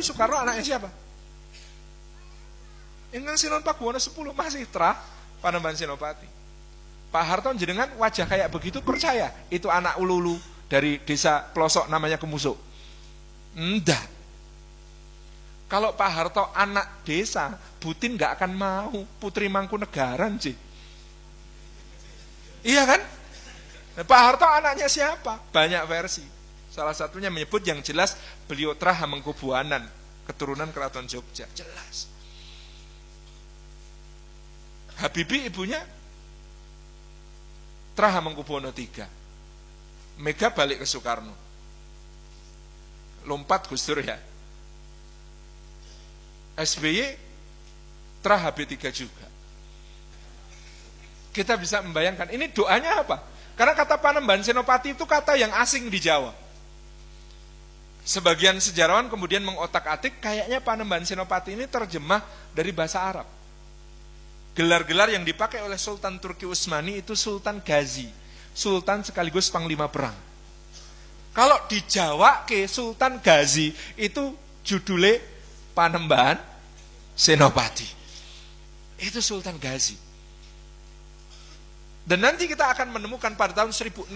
Soekarno anaknya siapa? Ingkang Sinopati 10 masih Trah Panembahan Senopati. Pak Harto jenengan wajah kayak begitu percaya itu anak ululu dari desa pelosok namanya Kemusuk? Enggak. Kalau Pak Harto anak desa, Butin nggak akan mau Putri Mangkunegaran sih. Iya kan? Nah, Pak Harto anaknya siapa? Banyak versi. Salah satunya menyebut yang jelas beliau Trah Hamengkubuanan, keturunan Keraton Jogja. Jelas. Habibie ibunya Trah Hamengkubuwono III. Mega balik ke Soekarno. Lompat Gus Dur ya. SBY Trah HB3 juga. Kita bisa membayangkan, ini doanya apa? Karena kata Panembahan Senopati itu kata yang asing di Jawa. Sebagian sejarawan kemudian mengotak-atik, kayaknya Panembahan Senopati ini terjemah dari bahasa Arab. Gelar-gelar yang dipakai oleh Sultan Turki Utsmani itu Sultan Ghazi, Sultan sekaligus Panglima Perang. Kalau di Jawa ke Sultan Ghazi itu judulnya Panembahan Senopati. Itu Sultan Ghazi. Dan nanti kita akan menemukan pada tahun 1640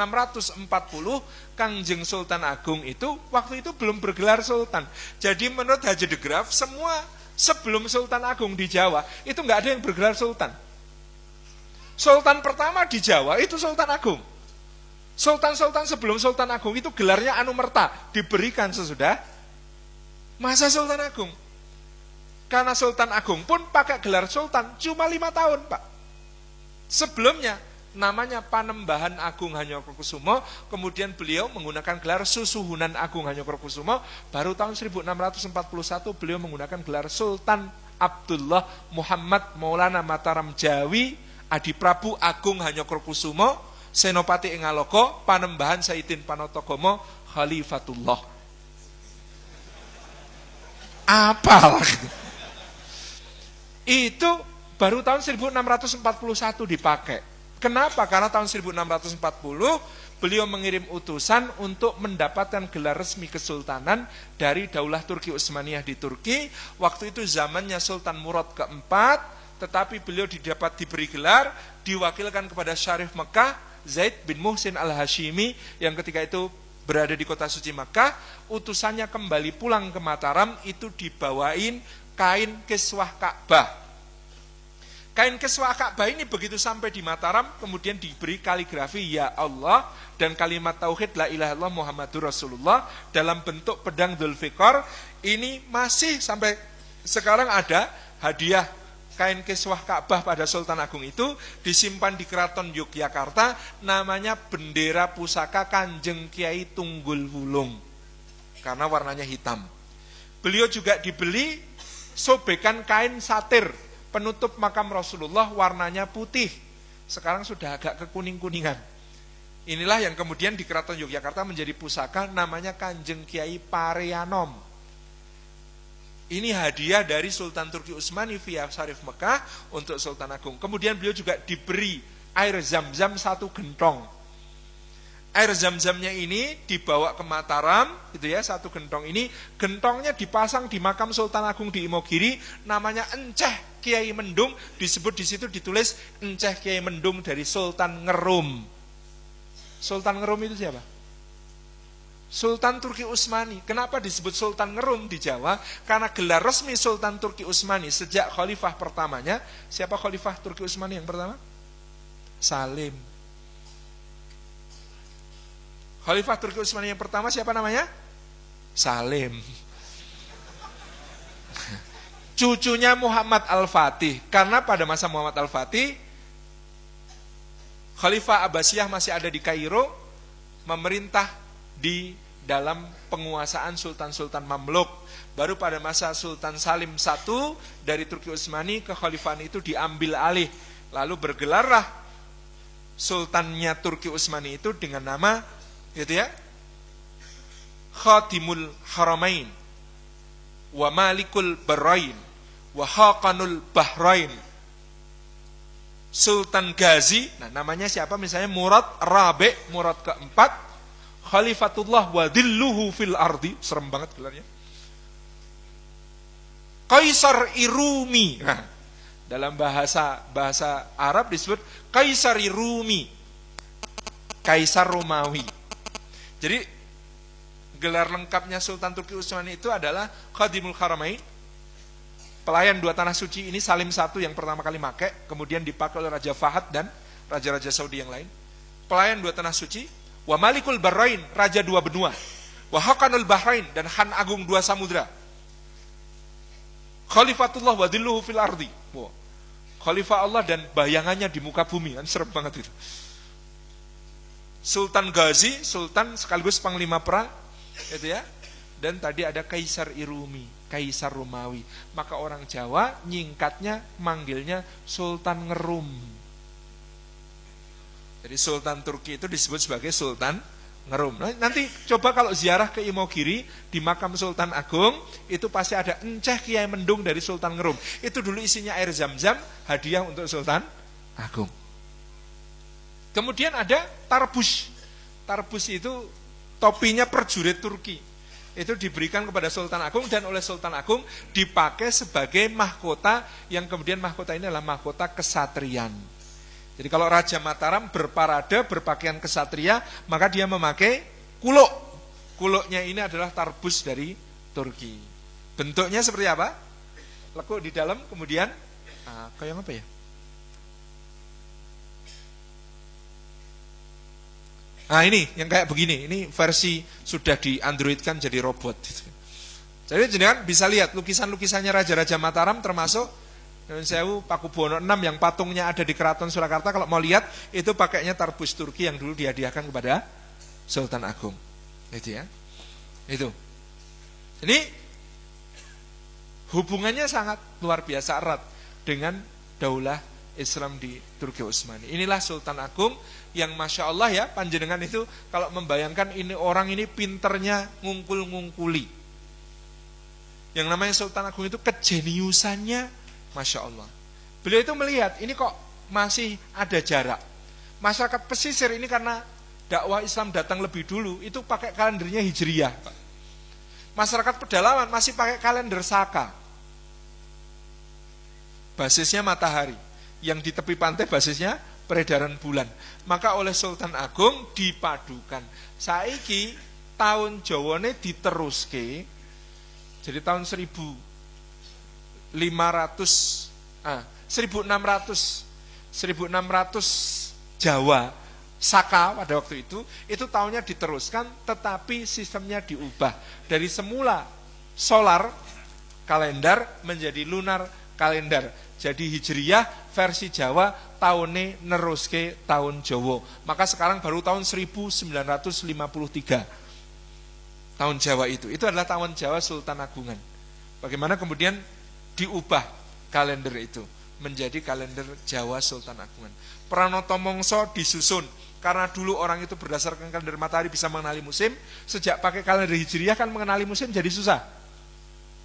Kangjeng Sultan Agung itu waktu itu belum bergelar Sultan. Jadi menurut Haji de Graaf semua sebelum Sultan Agung di Jawa itu nggak ada yang bergelar Sultan. Sultan pertama di Jawa itu Sultan Agung. Sultan-sultan sebelum Sultan Agung itu gelarnya Anumerta, diberikan sesudah masa Sultan Agung. Karena Sultan Agung pun pakai gelar Sultan cuma 5 tahun, Pak. Sebelumnya namanya Panembahan Agung Hanyokrokusumo, kemudian beliau menggunakan gelar Susuhunan Agung Hanyokrokusumo, baru tahun 1641 beliau menggunakan gelar Sultan Abdullah Muhammad Maulana Mataram Jawi Adi Prabu Agung Hanyokrokusumo Senopati ing Aloko Panembahan Saidin Panotogomo Khalifatullah. Apal itu baru tahun 1641 dipakai. Kenapa? Karena tahun 1640 beliau mengirim utusan untuk mendapatkan gelar resmi kesultanan dari Daulah Turki Utsmaniyah di Turki. Waktu itu zamannya Sultan Murad keempat, tetapi beliau diberi gelar, diwakilkan kepada Syarif Mekah Zaid bin Muhsin al-Hashimi yang ketika itu berada di kota suci Makkah. Utusannya kembali pulang ke Mataram, itu dibawain kain kiswah Ka'bah. Kain kiswah Ka'bah ini begitu sampai di Mataram, kemudian diberi kaligrafi Ya Allah dan kalimat tauhid La ilaha illallah Muhammadur Rasulullah dalam bentuk pedang Dzulfiqar. Ini masih sampai sekarang ada hadiah kain kiswah Ka'bah pada Sultan Agung itu, disimpan di Keraton Yogyakarta, namanya bendera pusaka Kanjeng Kiai Tunggul Wulung, karena warnanya hitam. Beliau juga dibeli sobekan kain satir penutup makam Rasulullah, warnanya putih, sekarang sudah agak kekuning-kuningan. Inilah yang kemudian di Keraton Yogyakarta menjadi pusaka, namanya Kanjeng Kiai Pareanom. Ini hadiah dari Sultan Turki Utsmani via Syarif Mekah untuk Sultan Agung. Kemudian beliau juga diberi air zam-zam 1 gentong. Air zam-zamnya ini dibawa ke Mataram, gitu ya, 1 gentong ini. Gentongnya dipasang di makam Sultan Agung di Imogiri, namanya Enceh Kiai Mendung. Disebut di situ ditulis Enceh Kiai Mendung dari Sultan Ngerum. Sultan Ngerum itu siapa? Sultan Turki Utsmani. Kenapa disebut Sultan Ngerum di Jawa? Karena gelar resmi Sultan Turki Utsmani sejak khalifah pertamanya, siapa khalifah Turki Utsmani yang pertama? Salim. Khalifah Turki Utsmani yang pertama siapa namanya? Salim. Cucunya Muhammad Al-Fatih. Karena pada masa Muhammad Al-Fatih, Khalifah Abbasiyah masih ada di Kairo, memerintah di dalam penguasaan sultan-sultan Mamluk. Baru pada masa Sultan Salim I dari Turki Utsmani, kekhalifahan itu diambil alih. Lalu bergelarlah sultannya Turki Utsmani itu dengan nama, gitu ya, Khatimul Haramain wa Malikul Bahrain wa Haqanul Bahrain. Sultan Ghazi, nah namanya siapa? Misalnya Murad Rabi, Murad keempat, Khalifatullah wa dhilluhu fil ardi, serem banget gelarnya. Kaisar Irumi. Nah, dalam bahasa Arab disebut Kaisar Irumi, Kaisar Romawi. Jadi gelar lengkapnya Sultan Turki Utsmani itu adalah Khadimul Haramain, pelayan dua tanah suci. Ini Salim I yang pertama kali pakai, kemudian dipakai oleh Raja Fahad dan raja-raja Saudi yang lain. Pelayan dua tanah suci, wa Malikul Bahrain, raja dua benua, wa Hakanul Bahrain, dan Han Agung dua samudra. Khalifatullah wa dhilluhu fil ardi. Wow. Khalifah Allah dan bayangannya di muka bumi. Kan serem banget itu. Sultan Ghazi, sultan sekaligus panglima perang, gitu ya. Dan tadi ada Kaisar Irumi, Kaisar Romawi. Maka orang Jawa nyingkatnya, manggilnya Sultan Ngerum. Jadi Sultan Turki itu disebut sebagai Sultan Ngerum. Nanti coba kalau ziarah ke Imogiri di makam Sultan Agung, itu pasti ada enceh Kiai Mendung dari Sultan Ngerum. Itu dulu isinya air zam-zam, hadiah untuk Sultan Agung. Kemudian ada tarbus. Tarbus itu topinya prajurit Turki. Itu diberikan kepada Sultan Agung, dan oleh Sultan Agung dipakai sebagai mahkota, yang kemudian mahkota ini adalah mahkota kesatrian. Jadi kalau Raja Mataram berparade berpakaian kesatria, maka dia memakai kuluk. Kuluknya ini adalah tarbus dari Turki. Bentuknya seperti apa? Lekuk di dalam, kemudian kayak apa ya? Nah ini yang kayak begini. Ini versi sudah di Android-kan jadi robot. Jadi jenengan bisa lihat lukisan-lukisannya Raja-Raja Mataram, termasuk Nyuwun Sewu Pakubuwono VI yang patungnya ada di Keraton Surakarta. Kalau mau lihat, itu pakainya tarbus Turki yang dulu dihadiahkan kepada Sultan Agung. Itu ya. Itu. Ini hubungannya sangat luar biasa erat dengan daulah Islam di Turki Utsmani. Inilah Sultan Agung yang Masya Allah ya, panjenengan itu kalau membayangkan ini orang ini pinternya ngungkul-ngungkuli. Yang namanya Sultan Agung itu kejeniusannya Masya Allah. Beliau itu melihat, ini kok masih ada jarak. Masyarakat pesisir ini karena dakwah Islam datang lebih dulu, itu pakai kalendernya Hijriyah. Masyarakat pedalaman masih pakai kalender Saka. Basisnya matahari. Yang di tepi pantai basisnya peredaran bulan. Maka oleh Sultan Agung dipadukan. Saiki tahun Jawane diteruske. Jadi tahun 1600 Jawa Saka pada waktu itu tahunnya diteruskan, tetapi sistemnya diubah dari semula solar kalender menjadi lunar kalender. Jadi Hijriyah versi Jawa tahunnya neruske tahun Jawa. Maka sekarang baru tahun 1953 tahun Jawa itu adalah tahun Jawa Sultan Agungan. Bagaimana kemudian diubah kalender itu menjadi kalender Jawa Sultan Agungan. Pranoto Mongso disusun karena dulu orang itu berdasarkan kalender matahari bisa mengenali musim. Sejak pakai kalender Hijriyah kan mengenali musim jadi susah.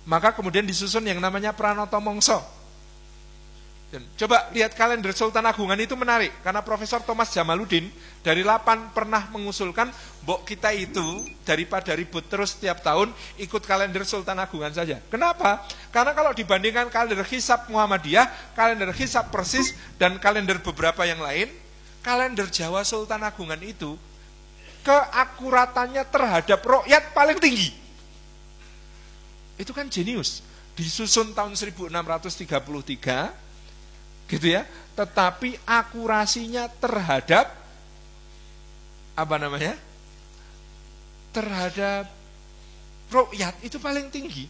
Maka kemudian disusun yang namanya Pranoto Mongso. Dan coba lihat kalender Sultan Agungan itu menarik, karena Profesor Thomas Jamaluddin dari 8 pernah mengusulkan, mbok kita itu daripada ribut terus setiap tahun ikut kalender Sultan Agungan saja. Kenapa? Karena kalau dibandingkan kalender Hisab Muhammadiyah, kalender Hisab Persis, dan kalender beberapa yang lain, kalender Jawa Sultan Agungan itu keakuratannya terhadap rakyat paling tinggi. Itu kan jenius. Disusun tahun 1633 gitu ya, tetapi akurasinya terhadap terhadap rakyat itu paling tinggi.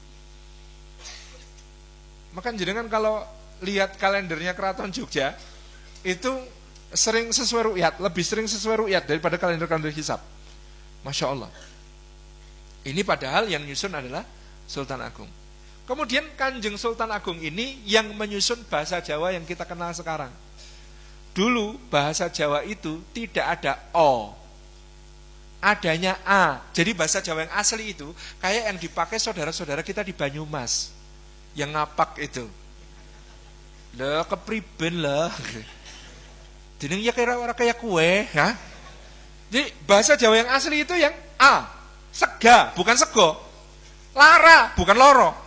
Maka jenengan kalau lihat kalendernya Keraton Jogja itu sering sesuai ru'yat, lebih sering sesuai ru'yat daripada kalender-kalender hisab. Masya Allah. Ini padahal yang nyusun adalah Sultan Agung. Kemudian Kanjeng Sultan Agung ini yang menyusun bahasa Jawa yang kita kenal sekarang. Dulu bahasa Jawa itu tidak ada O, adanya A. Jadi bahasa Jawa yang asli itu kayak yang dipakai saudara-saudara kita di Banyumas, yang ngapak itu. Lah kepriben lah. Jeneng ya kayak kue, ya. Jadi bahasa Jawa yang asli itu yang A, sega bukan sego, lara bukan loro.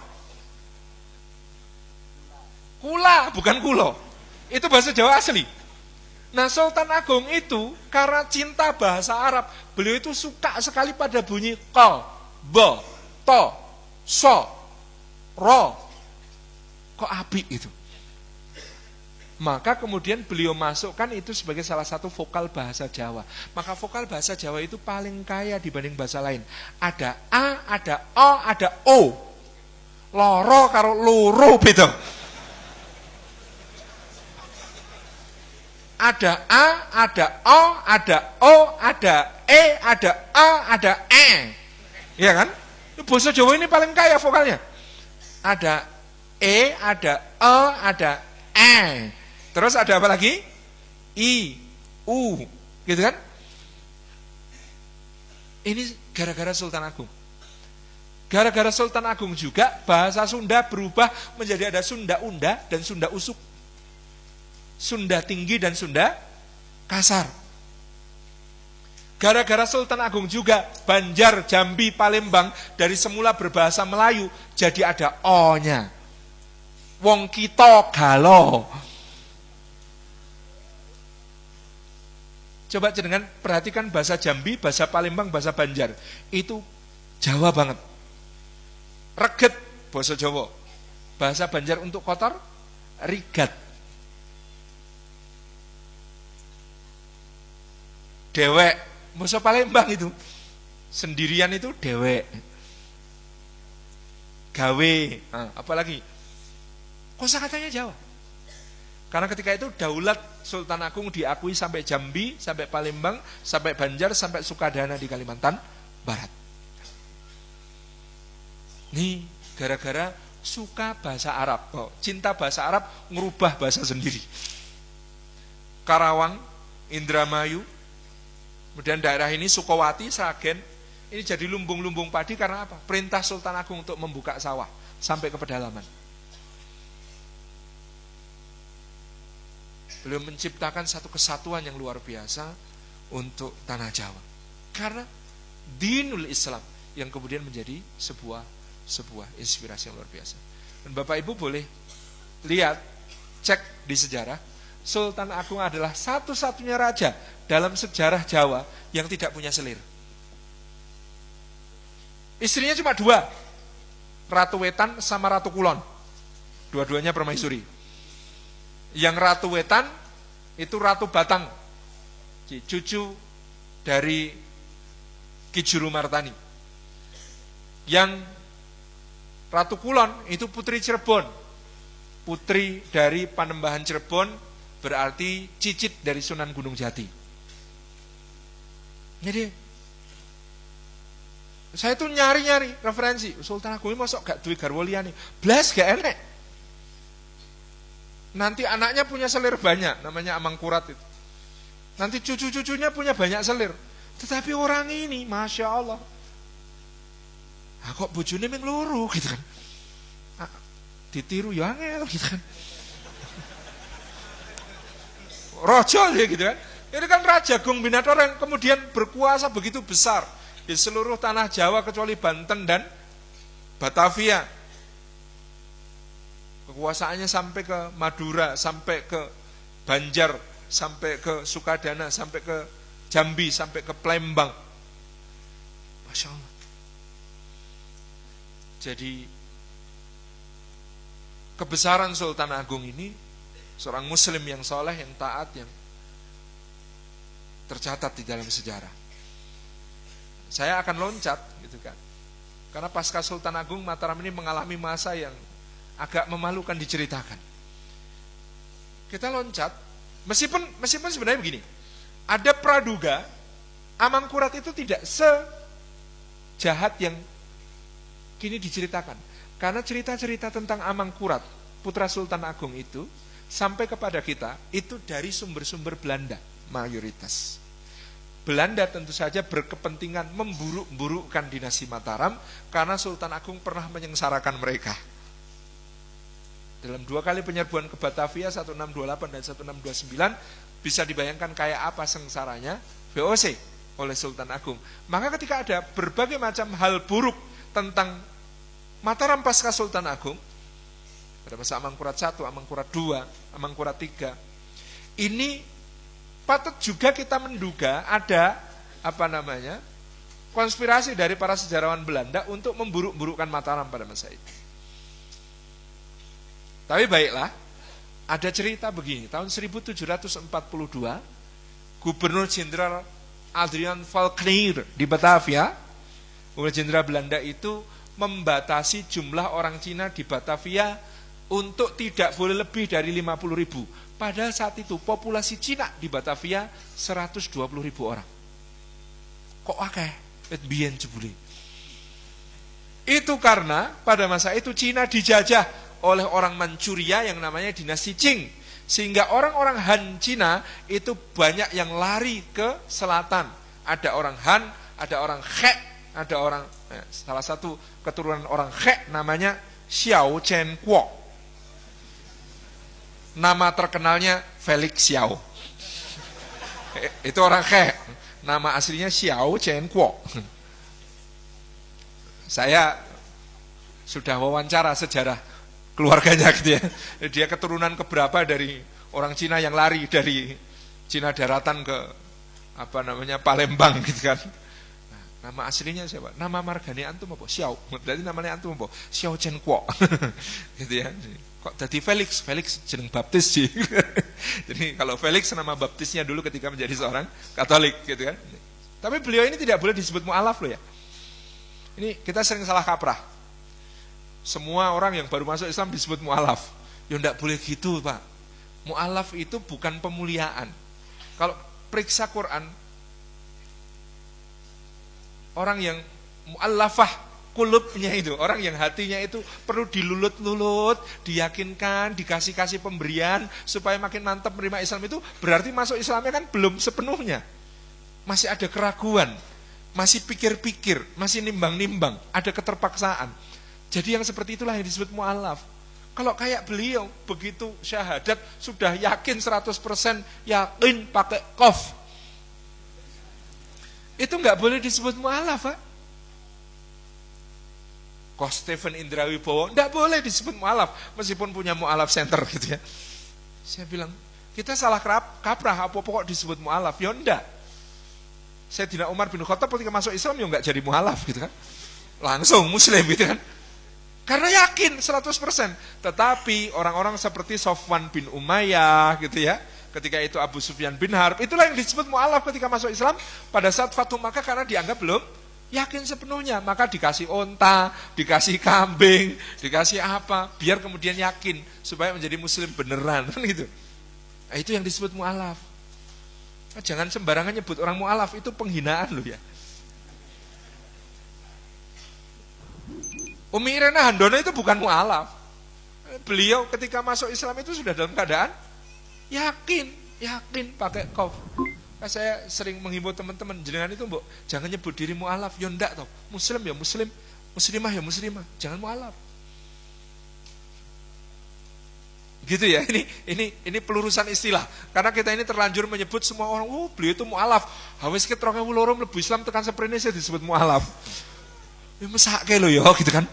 Kula, bukan kulo. Itu bahasa Jawa asli. Nah, Sultan Agung itu karena cinta bahasa Arab, beliau itu suka sekali pada bunyi kol, bo, to, so, ro. Kok apik itu? Maka kemudian beliau masukkan itu sebagai salah satu vokal bahasa Jawa. Maka vokal bahasa Jawa itu paling kaya dibanding bahasa lain. Ada A, ada O, ada O. Loro karo loro beda. Ada A, ada O, ada O, ada E, ada A, ada E. Iya kan? Bahasa Jawa ini paling kaya vokalnya. Ada E, ada O, ada E. Terus ada apa lagi? I, U, gitu kan? Ini gara-gara Sultan Agung. Gara-gara Sultan Agung juga bahasa Sunda berubah menjadi ada Sunda Unda dan Sunda Usuk. Sunda tinggi dan Sunda kasar. Gara-gara Sultan Agung juga Banjar, Jambi, Palembang dari semula berbahasa Melayu jadi ada O-nya. Wong kita galo. Coba jenengan perhatikan bahasa Jambi, bahasa Palembang, bahasa Banjar. Itu Jawa banget. Reget, bahasa Jawa. Bahasa Banjar untuk kotor, rigat. Dewek, bahasa Palembang itu. Sendirian itu dewek. Gawe, apalagi? Kosakatanya Jawa. Karena ketika itu daulat Sultan Agung diakui sampai Jambi, sampai Palembang, sampai Banjar, sampai Sukadana di Kalimantan Barat. Nih, gara-gara suka bahasa Arab, cinta bahasa Arab, ngerubah bahasa sendiri. Karawang, Indramayu, kemudian daerah ini Sukowati, Sragen, ini jadi lumbung-lumbung padi karena apa? Perintah Sultan Agung untuk membuka sawah sampai ke pedalaman. Beliau menciptakan satu kesatuan yang luar biasa untuk tanah Jawa. Karena dinul Islam yang kemudian menjadi sebuah inspirasi yang luar biasa. Dan Bapak Ibu boleh lihat, cek di sejarah, Sultan Agung adalah satu-satunya raja dalam sejarah Jawa yang tidak punya selir. Istrinya cuma dua, Ratu Wetan sama Ratu Kulon. Dua-duanya permaisuri. Yang Ratu Wetan itu Ratu Batang, cucu dari Ki Juru Martani. Yang Ratu Kulon itu Putri Cirebon, putri dari Panembahan Cirebon, berarti cicit dari Sunan Gunung Jati. Jadi saya tuh nyari-nyari referensi Sultan Agung ini masuk gak duwe garwa liyane, blas gak enek. Nanti anaknya punya selir banyak, namanya Amangkurat itu. Nanti cucu-cucunya punya banyak selir. Tetapi orang ini, Masya Allah, kok bojone ming loro gitu kan. Ditiru ya angel gitu kan. Rojol ya gitu kan. Ini kan Raja Agung Binator yang kemudian berkuasa begitu besar di seluruh tanah Jawa kecuali Banten dan Batavia. Kekuasaannya sampai ke Madura, sampai ke Banjar, sampai ke Sukadana, sampai ke Jambi, sampai ke Palembang. Masya Allah. Jadi kebesaran Sultan Agung ini, seorang muslim yang soleh, yang taat, yang tercatat di dalam sejarah. Saya akan loncat gitu kan. Karena pasca Sultan Agung, Mataram ini mengalami masa yang agak memalukan diceritakan. Kita loncat, meskipun sebenarnya begini, ada praduga Amangkurat itu tidak sejahat yang kini diceritakan. Karena cerita-cerita tentang Amangkurat, putra Sultan Agung itu, sampai kepada kita, itu dari sumber-sumber Belanda, mayoritas. Belanda tentu saja berkepentingan memburuk-burukkan dinasti Mataram, karena Sultan Agung pernah menyengsarakan mereka. Dalam 2 kali penyerbuan ke Batavia 1628 dan 1629 bisa dibayangkan kayak apa sengsaranya VOC oleh Sultan Agung. Maka ketika ada berbagai macam hal buruk tentang Mataram pasca Sultan Agung, pada masa Amangkurat I, Amangkurat II, Amangkurat III. Ini patut juga kita menduga ada konspirasi dari para sejarawan Belanda untuk memburuk-burukkan Mataram pada masa itu. Tapi baiklah, ada cerita begini, tahun 1742 Gubernur Jenderal Adrian Falkner di Batavia, Gubernur Jenderal Belanda itu membatasi jumlah orang Cina di Batavia untuk tidak boleh lebih dari 50.000. Padahal saat itu populasi Cina di Batavia 120.000 orang. Kok akeh? Biyen jebule. Itu karena pada masa itu Cina dijajah oleh orang Manchuria yang namanya dinasti Qing. Sehingga orang-orang Han Cina itu banyak yang lari ke selatan. Ada orang Han, ada orang He, ada orang salah satu keturunan orang He namanya Xiao Chen Kuo. Nama terkenalnya Felix Xiao. Itu orang He. Nama aslinya Xiao Chen Kuo. Saya sudah wawancara sejarah keluarganya gitu ya. Dia keturunan keberapa dari orang Cina yang lari dari Cina daratan ke Palembang gitu kan. Nah, nama aslinya siapa? Nama margane antum apa? Xiao. Berarti namanya antum apa? Xiao Chen Kuo. Gitu ya. Kok jadi Felix? Felix jeneng baptis sih. Jadi kalau Felix nama baptisnya dulu ketika menjadi seorang Katolik gitu kan. Tapi beliau ini tidak boleh disebut mu'alaf loh ya. Ini kita sering salah kaprah. Semua orang yang baru masuk Islam disebut mu'alaf. Ya enggak boleh gitu Pak. Mu'alaf itu bukan pemuliaan. Kalau periksa Quran, orang yang mu'allafah kulubnya itu, orang yang hatinya itu perlu dilulut-lulut, diyakinkan, dikasih-kasih pemberian, supaya makin mantap menerima Islam itu, berarti masuk Islamnya kan belum sepenuhnya. Masih ada keraguan, masih pikir-pikir, masih nimbang-nimbang, ada keterpaksaan. Jadi yang seperti itulah yang disebut mu'alaf. Kalau kayak beliau, begitu syahadat, sudah yakin 100% yakin pakai qaf. Itu nggak boleh disebut mu'alaf, Pak. Kok Stephen Indrawibowo nggak boleh disebut mu'alaf, meskipun punya mu'alaf center gitu ya. Saya bilang, kita salah kaprah, apa pokok disebut mu'alaf? Ya enggak. Sayyidina Umar bin Khattab ketika masuk Islam ya enggak jadi mu'alaf gitu kan. Langsung muslim gitu kan. Karena yakin 100%. Tetapi orang-orang seperti Sofwan bin Umayyah gitu ya, ketika itu Abu Sufyan bin Harb, itulah yang disebut mu'alaf ketika masuk Islam pada saat Fatu Makkah, karena dianggap belum yakin sepenuhnya. Maka dikasih onta, dikasih kambing, dikasih apa, biar kemudian yakin supaya menjadi muslim beneran kan gitu. Nah, itu yang disebut mu'alaf. Nah, jangan sembarangan nyebut orang mu'alaf, itu penghinaan loh ya. Umi Irena Handono itu bukan mu'alaf. Beliau ketika masuk Islam itu sudah dalam keadaan yakin pakai qaf. Nah, saya sering menghimbau teman-teman, jenengan itu mbok jangan nyebut diri mu'alaf, ya ndak toh. Muslim ya muslim, muslimah ya muslimah, jangan mu'alaf. Gitu ya. Ini pelurusan istilah. Karena kita ini terlanjur menyebut semua orang, oh beliau itu mu'alaf. Hawis ke 2002 mlebu Islam tekan seprene saya disebut mu'alaf. Ya mesake lho ya gitu kan.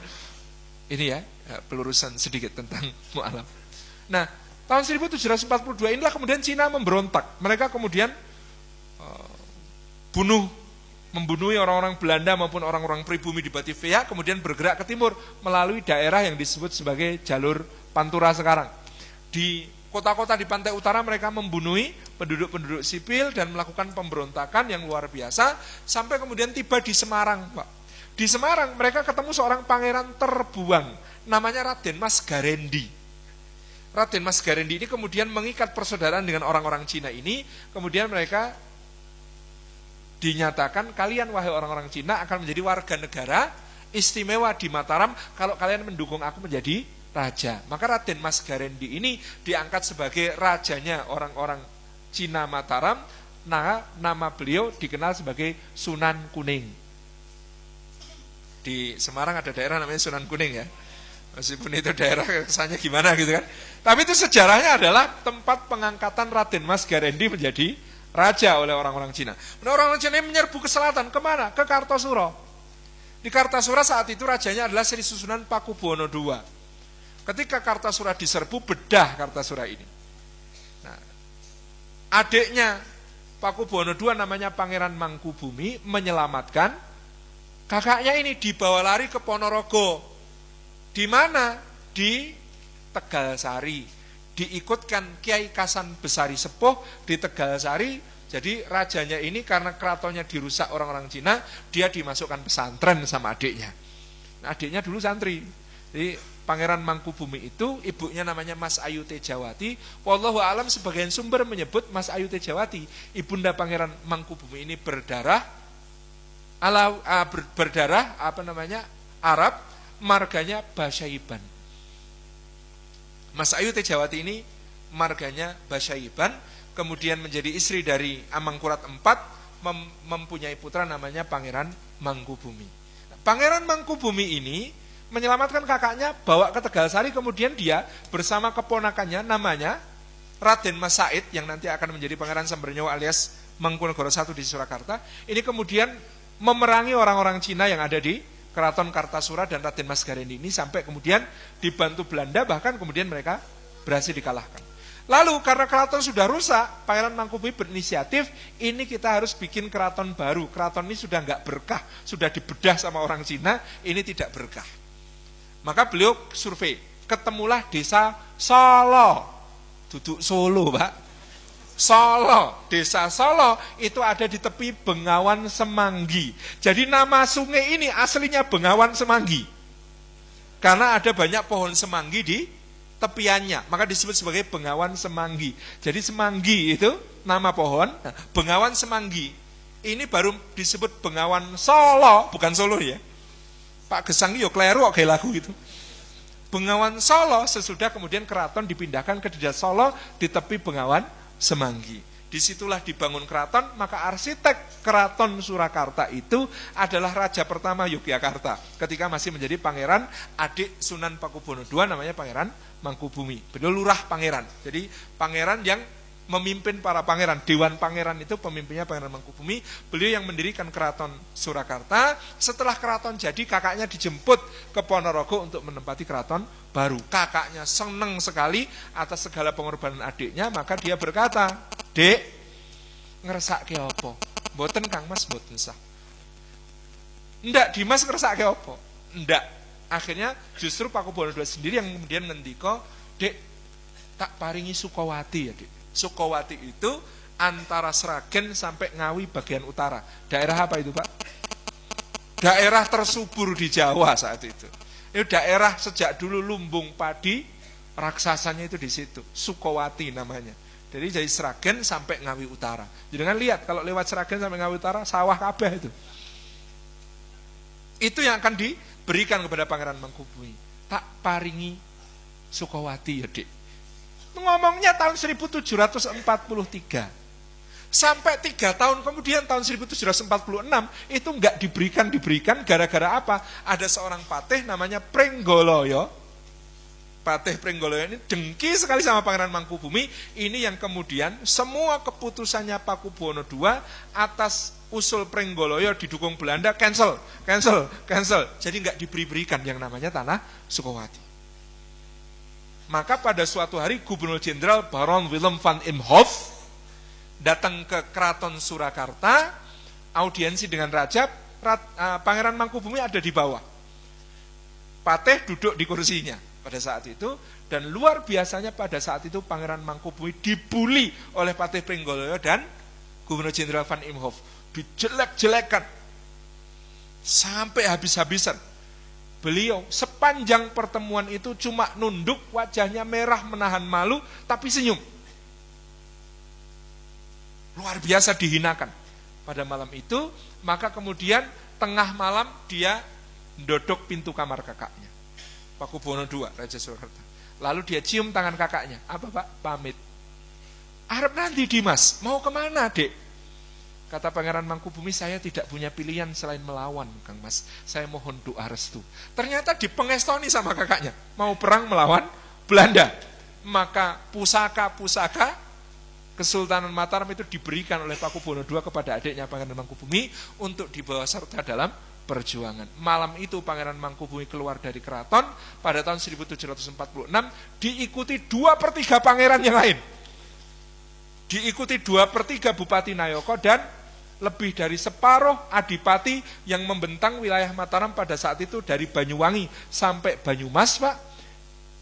Ini ya, pelurusan sedikit tentang mu'alaf. Nah, tahun 1742 inilah kemudian Cina memberontak. Mereka kemudian membunuh orang-orang Belanda maupun orang-orang pribumi di Batavia, kemudian bergerak ke timur melalui daerah yang disebut sebagai jalur Pantura sekarang. Di kota-kota di pantai utara mereka membunuhi penduduk-penduduk sipil dan melakukan pemberontakan yang luar biasa sampai kemudian tiba di Semarang, Pak. Di Semarang mereka ketemu seorang pangeran terbuang, namanya Raden Mas Garendi. Raden Mas Garendi ini kemudian mengikat persaudaraan dengan orang-orang Cina ini, kemudian mereka dinyatakan, kalian wahai orang-orang Cina akan menjadi warga negara istimewa di Mataram kalau kalian mendukung aku menjadi raja. Maka Raden Mas Garendi ini diangkat sebagai rajanya orang-orang Cina Mataram. Nah, nama beliau dikenal sebagai Sunan Kuning. Di Semarang ada daerah namanya Sunan Kuning ya. Meskipun itu daerah kesannya gimana gitu kan. Tapi itu sejarahnya adalah tempat pengangkatan Raden Mas Garendi menjadi raja oleh orang-orang Cina. Nah, orang-orang Cina ini menyerbu ke selatan, kemana? Ke Kartosuro. Di Kartosuro saat itu rajanya adalah Sri Susunan Pakubuwono II. Ketika Kartasura diserbu, bedah Kartasura ini. Nah, adiknya Pakubuwono II namanya Pangeran Mangkubumi menyelamatkan kakaknya ini, dibawa lari ke Ponorogo. Di mana? Di Tegalsari. Diikutkan Kiai Kasan Besari Sepuh di Tegalsari. Jadi rajanya ini karena keratonnya dirusak orang-orang Cina, dia dimasukkan pesantren sama adiknya. Nah, adiknya dulu santri. Jadi Pangeran Mangkubumi itu ibunya namanya Mas Ayu Tejawati. Wallahu alam sebagian sumber menyebut Mas Ayu Tejawati. Ibunda Pangeran Mangkubumi ini berdarah Arab, marganya Basyaiban. Mas Ayu Tejawati ini marganya Basyaiban. Kemudian menjadi istri dari Amangkurat IV, mempunyai putra namanya Pangeran Mangkubumi. Pangeran Mangkubumi ini menyelamatkan kakaknya, bawa ke Tegalsari, kemudian dia bersama keponakannya namanya Raden Mas Said yang nanti akan menjadi Pangeran Sambernyawa alias Mangkunegoro I di Surakarta. Ini kemudian memerangi orang-orang Cina yang ada di Keraton Kartasura dan Raden Mas Garendi ini sampai kemudian dibantu Belanda, bahkan kemudian mereka berhasil dikalahkan. Lalu karena keraton sudah rusak, Pangeran Mangkubumi berinisiatif, ini kita harus bikin keraton baru. Keraton ini sudah nggak berkah, sudah dibedah sama orang Cina, ini tidak berkah. Maka beliau survei, ketemulah desa Solo, duduk Solo, Pak. Solo, desa Solo itu ada di tepi Bengawan Semanggi. Jadi nama sungai ini aslinya Bengawan Semanggi, karena ada banyak pohon semanggi di tepiannya, maka disebut sebagai Bengawan Semanggi. Jadi Semanggi itu nama pohon, Bengawan Semanggi. Ini baru disebut Bengawan Solo, bukan Solo ya. Pak Gesang yo kleru kayak lagu gitu. Bengawan Solo sesudah kemudian keraton dipindahkan ke desa Solo di tepi Bengawan Semanggi. Disitulah dibangun keraton, maka arsitek keraton Surakarta itu adalah raja pertama Yogyakarta. Ketika masih menjadi pangeran, adik Sunan Pakubuwono II namanya Pangeran Mangkubumi. Beliau lurah pangeran. Jadi pangeran yang memimpin para pangeran. Dewan pangeran itu pemimpinnya Pangeran Mangkubumi. Beliau yang mendirikan keraton Surakarta. Setelah keraton jadi, kakaknya dijemput ke Ponorogo untuk menempati keraton baru. Kakaknya senang sekali atas segala pengorbanan adiknya, maka dia berkata, "Dek, ngeresake apa? Mboten Kang Mas, mboten sah." "Ndak, Dimas ngeresake apa?" "Ndak." Akhirnya justru Pakubuwono II sendiri yang kemudian ngendika, "Dek, tak paringi Sukawati ya, Dek." Sukawati itu antara Sragen sampai Ngawi bagian utara. Daerah apa itu, Pak? Daerah tersubur di Jawa saat itu. Itu daerah sejak dulu lumbung padi, raksasanya itu di situ. Sukawati namanya. Jadi dari Sragen sampai Ngawi Utara. Jadi kan lihat kalau lewat Sragen sampai Ngawi Utara, sawah kabeh itu. Itu yang akan diberikan kepada Pangeran Mangkubumi. Tak paringi Sukawati ya, Dek. Ngomongnya tahun 1743. Sampai 3 tahun kemudian tahun 1746 itu enggak diberikan gara-gara apa? Ada seorang patih namanya Pringgoloyo. Patih Pringgoloyo ini dengki sekali sama Pangeran Mangkubumi. Ini yang kemudian semua keputusannya Pakubuwono II atas usul Pringgoloyo didukung Belanda cancel. Jadi enggak diberi-berikan yang namanya tanah Sukawati. Maka pada suatu hari Gubernur Jenderal Baron Willem van Imhoff datang ke Keraton Surakarta, audiensi dengan raja. Pangeran Mangkubumi ada di bawah. Patih duduk di kursinya pada saat itu, dan luar biasanya pada saat itu Pangeran Mangkubumi dibully oleh Patih Pringgoloyo dan Gubernur Jenderal van Imhoff, dijelek-jelekan sampai habis-habisan. Beliau sepanjang pertemuan itu cuma nunduk, wajahnya merah menahan malu, tapi senyum. Luar biasa dihinakan. Pada malam itu, maka kemudian tengah malam dia ndodok pintu kamar kakaknya. Pakubuwono II, Raja Surakarta. Lalu dia cium tangan kakaknya. "Apa, Pak? Pamit." "Arep nanti Dimas, mau kemana, Dek?" Kata Pangeran Mangkubumi, "Saya tidak punya pilihan selain melawan, Kang Mas. Saya mohon doa restu." Ternyata dipengestoni sama kakaknya, mau perang melawan Belanda. Maka pusaka-pusaka Kesultanan Mataram itu diberikan oleh Pakubuwono II kepada adiknya Pangeran Mangkubumi untuk dibawa serta dalam perjuangan. Malam itu Pangeran Mangkubumi keluar dari keraton pada tahun 1746, diikuti 2/3 pangeran yang lain. Diikuti 2/3 Bupati Nayoko dan lebih dari separuh adipati yang membentang wilayah Mataram pada saat itu dari Banyuwangi sampai Banyumas, Pak.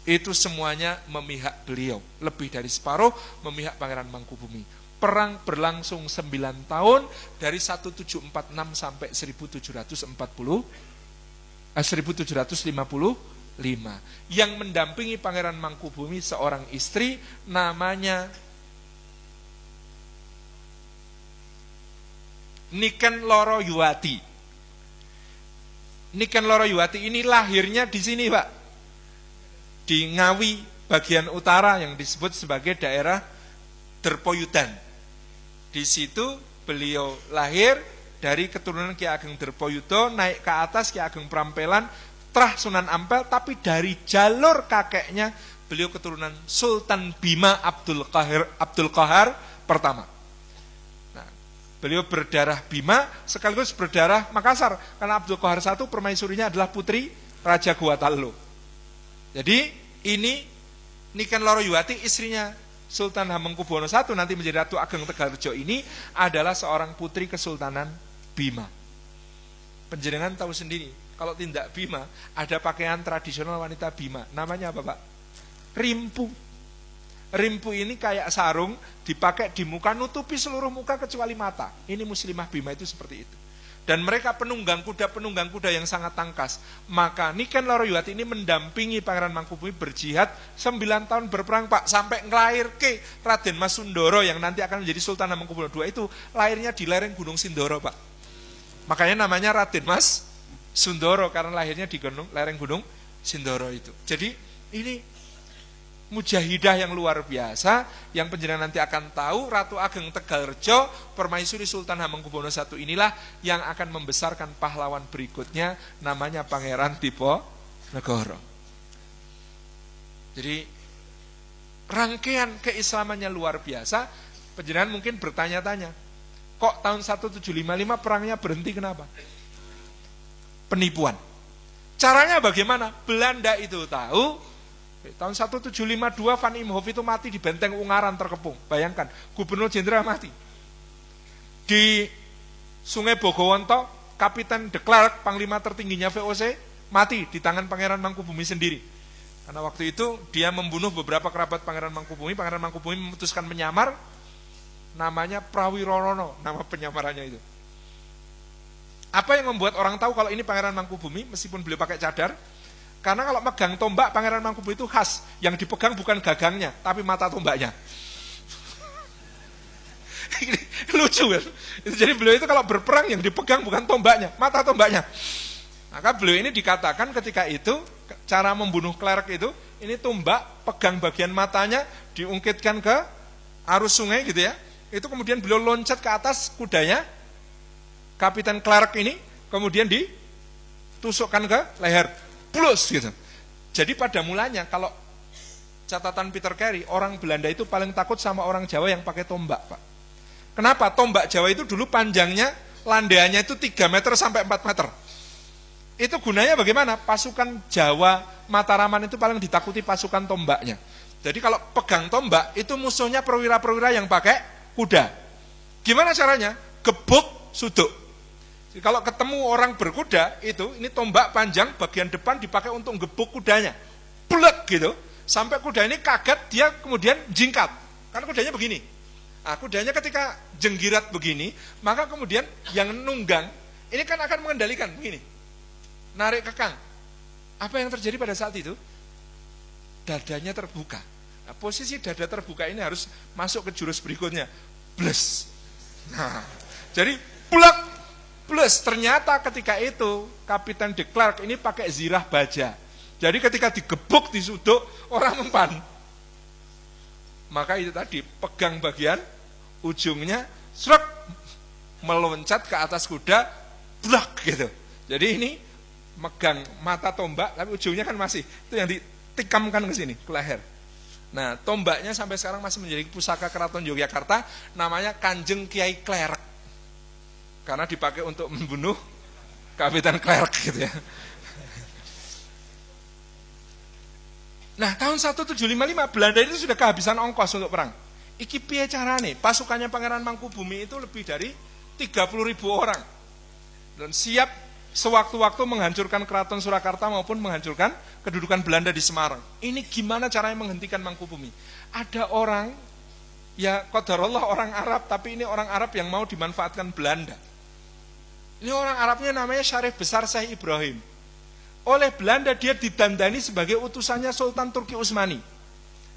Itu semuanya memihak beliau. Lebih dari separuh memihak Pangeran Mangkubumi. Perang berlangsung 9 tahun dari 1746 sampai 1755. Yang mendampingi Pangeran Mangkubumi seorang istri namanya Niken Loro Yuwati. Niken Loro Yuwati ini lahirnya di sini, Pak. Di Ngawi bagian utara yang disebut sebagai daerah Derpoyudan. Di situ beliau lahir dari keturunan Ki Ageng Derpoyudo, naik ke atas Ki Ageng Prampelan, Trah Sunan Ampel, tapi dari jalur kakeknya beliau keturunan Sultan Bima Abdul Qahar pertama. Nah, beliau berdarah Bima sekaligus berdarah Makassar karena Abdul Qahar I permaisurinya adalah putri Raja Gowatalo. Jadi ini Niken Loro Yuwati, istrinya Sultan Hamengkubuwono I nanti menjadi Ratu Ageng Tegalrejo ini adalah seorang putri Kesultanan Bima. Penjenengan tahu sendiri, kalau tindak Bima ada pakaian tradisional wanita Bima. Namanya apa, Pak? Rimpu. Rimpu ini kayak sarung dipakai di muka, nutupi seluruh muka kecuali mata. Ini muslimah Bima itu seperti itu. Dan mereka penunggang kuda yang sangat tangkas. Maka Niken Loro Yuwati ini mendampingi Pangeran Mangkubumi berjihad 9 tahun berperang, Pak, sampai ngelahirke Raden Mas Sundoro yang nanti akan menjadi Sultan Hamengkubuwono II. Itu lahirnya di lereng Gunung Sindoro, Pak. Makanya namanya Raden Mas Sundoro karena lahirnya di lereng Gunung Sindoro itu. Jadi ini mujahidah yang luar biasa yang penjenengan nanti akan tahu. Ratu Ageng Tegalrejo, permaisuri Sultan Hamengkubuwono I inilah yang akan membesarkan pahlawan berikutnya namanya Pangeran Diponegoro. Jadi rangkaian keislamannya luar biasa. Penjenengan mungkin bertanya-tanya, kok tahun 1755 perangnya berhenti, kenapa? Penipuan. Caranya bagaimana? Belanda itu tahu. Tahun 1752 Van Imhoff itu mati di Benteng Ungaran terkepung. Bayangkan, Gubernur Jenderal mati. Di Sungai Bogowonto, Kapiten de Klerk, panglima tertingginya VOC, mati di tangan Pangeran Mangkubumi sendiri. Karena waktu itu dia membunuh beberapa kerabat Pangeran Mangkubumi. Pangeran Mangkubumi memutuskan menyamar, namanya Prawirorono, nama penyamarannya itu. Apa yang membuat orang tahu kalau ini Pangeran Mangkubumi meskipun beliau pakai cadar? Karena kalau megang tombak Pangeran Mangkubumi itu khas, yang dipegang bukan gagangnya, tapi mata tombaknya. Lucu kan? Jadi beliau itu kalau berperang yang dipegang bukan tombaknya, mata tombaknya. Maka beliau ini dikatakan ketika itu, cara membunuh Klerk itu, ini tombak, pegang bagian matanya, diungkitkan ke arus sungai gitu ya. Itu kemudian beliau loncat ke atas kudanya, Kapiten Klerk ini, kemudian ditusukkan ke leher. Plus gitu. Jadi pada mulanya kalau catatan Peter Carey, orang Belanda itu paling takut sama orang Jawa yang pakai tombak, Pak. Kenapa? Tombak Jawa itu dulu panjangnya, landaiannya itu 3 meter sampai 4 meter. Itu gunanya bagaimana? Pasukan Jawa Mataraman itu paling ditakuti pasukan tombaknya. Jadi kalau pegang tombak, itu musuhnya perwira-perwira yang pakai kuda. Gimana caranya? Gebuk, suduk. Jadi kalau ketemu orang berkuda itu, ini tombak panjang, bagian depan dipakai untuk gebuk kudanya. Blek gitu, sampai kuda ini kaget, dia kemudian jingkat. Karena kudanya begini. Nah, kudanya ketika jenggirat begini, maka kemudian yang nunggang, ini kan akan mengendalikan begini. Narik kekang. Apa yang terjadi pada saat itu? Dadanya terbuka. Nah, posisi dada terbuka ini harus masuk ke jurus berikutnya. Bles. Nah, jadi blek. Plus ternyata ketika itu Kapiten de Klerk ini pakai zirah baja. Jadi ketika digebuk, disuduk, orang mempan. Maka itu tadi, pegang bagian ujungnya, srek, meloncat ke atas kuda, blak gitu. Jadi ini megang mata tombak, tapi ujungnya kan masih, itu yang ditikamkan ke sini, ke leher. Nah, tombaknya sampai sekarang masih menjadi pusaka Keraton Yogyakarta, namanya Kanjeng Kiai Klerek. Karena dipakai untuk membunuh Kapitan Klerek gitu ya. Nah, tahun 1755 Belanda itu sudah kehabisan ongkos untuk perang. Iki piye carane? Pasukannya Pangeran Mangkubumi itu lebih dari 30.000 orang. Dan siap sewaktu-waktu menghancurkan Keraton Surakarta maupun menghancurkan kedudukan Belanda di Semarang. Ini gimana caranya menghentikan Mangkubumi? Ada orang, ya qadarullah orang Arab, tapi ini orang Arab yang mau dimanfaatkan Belanda. Ini orang Arabnya namanya Syarif Besar Syekh Ibrahim. Oleh Belanda dia didandani sebagai utusannya Sultan Turki Utsmani.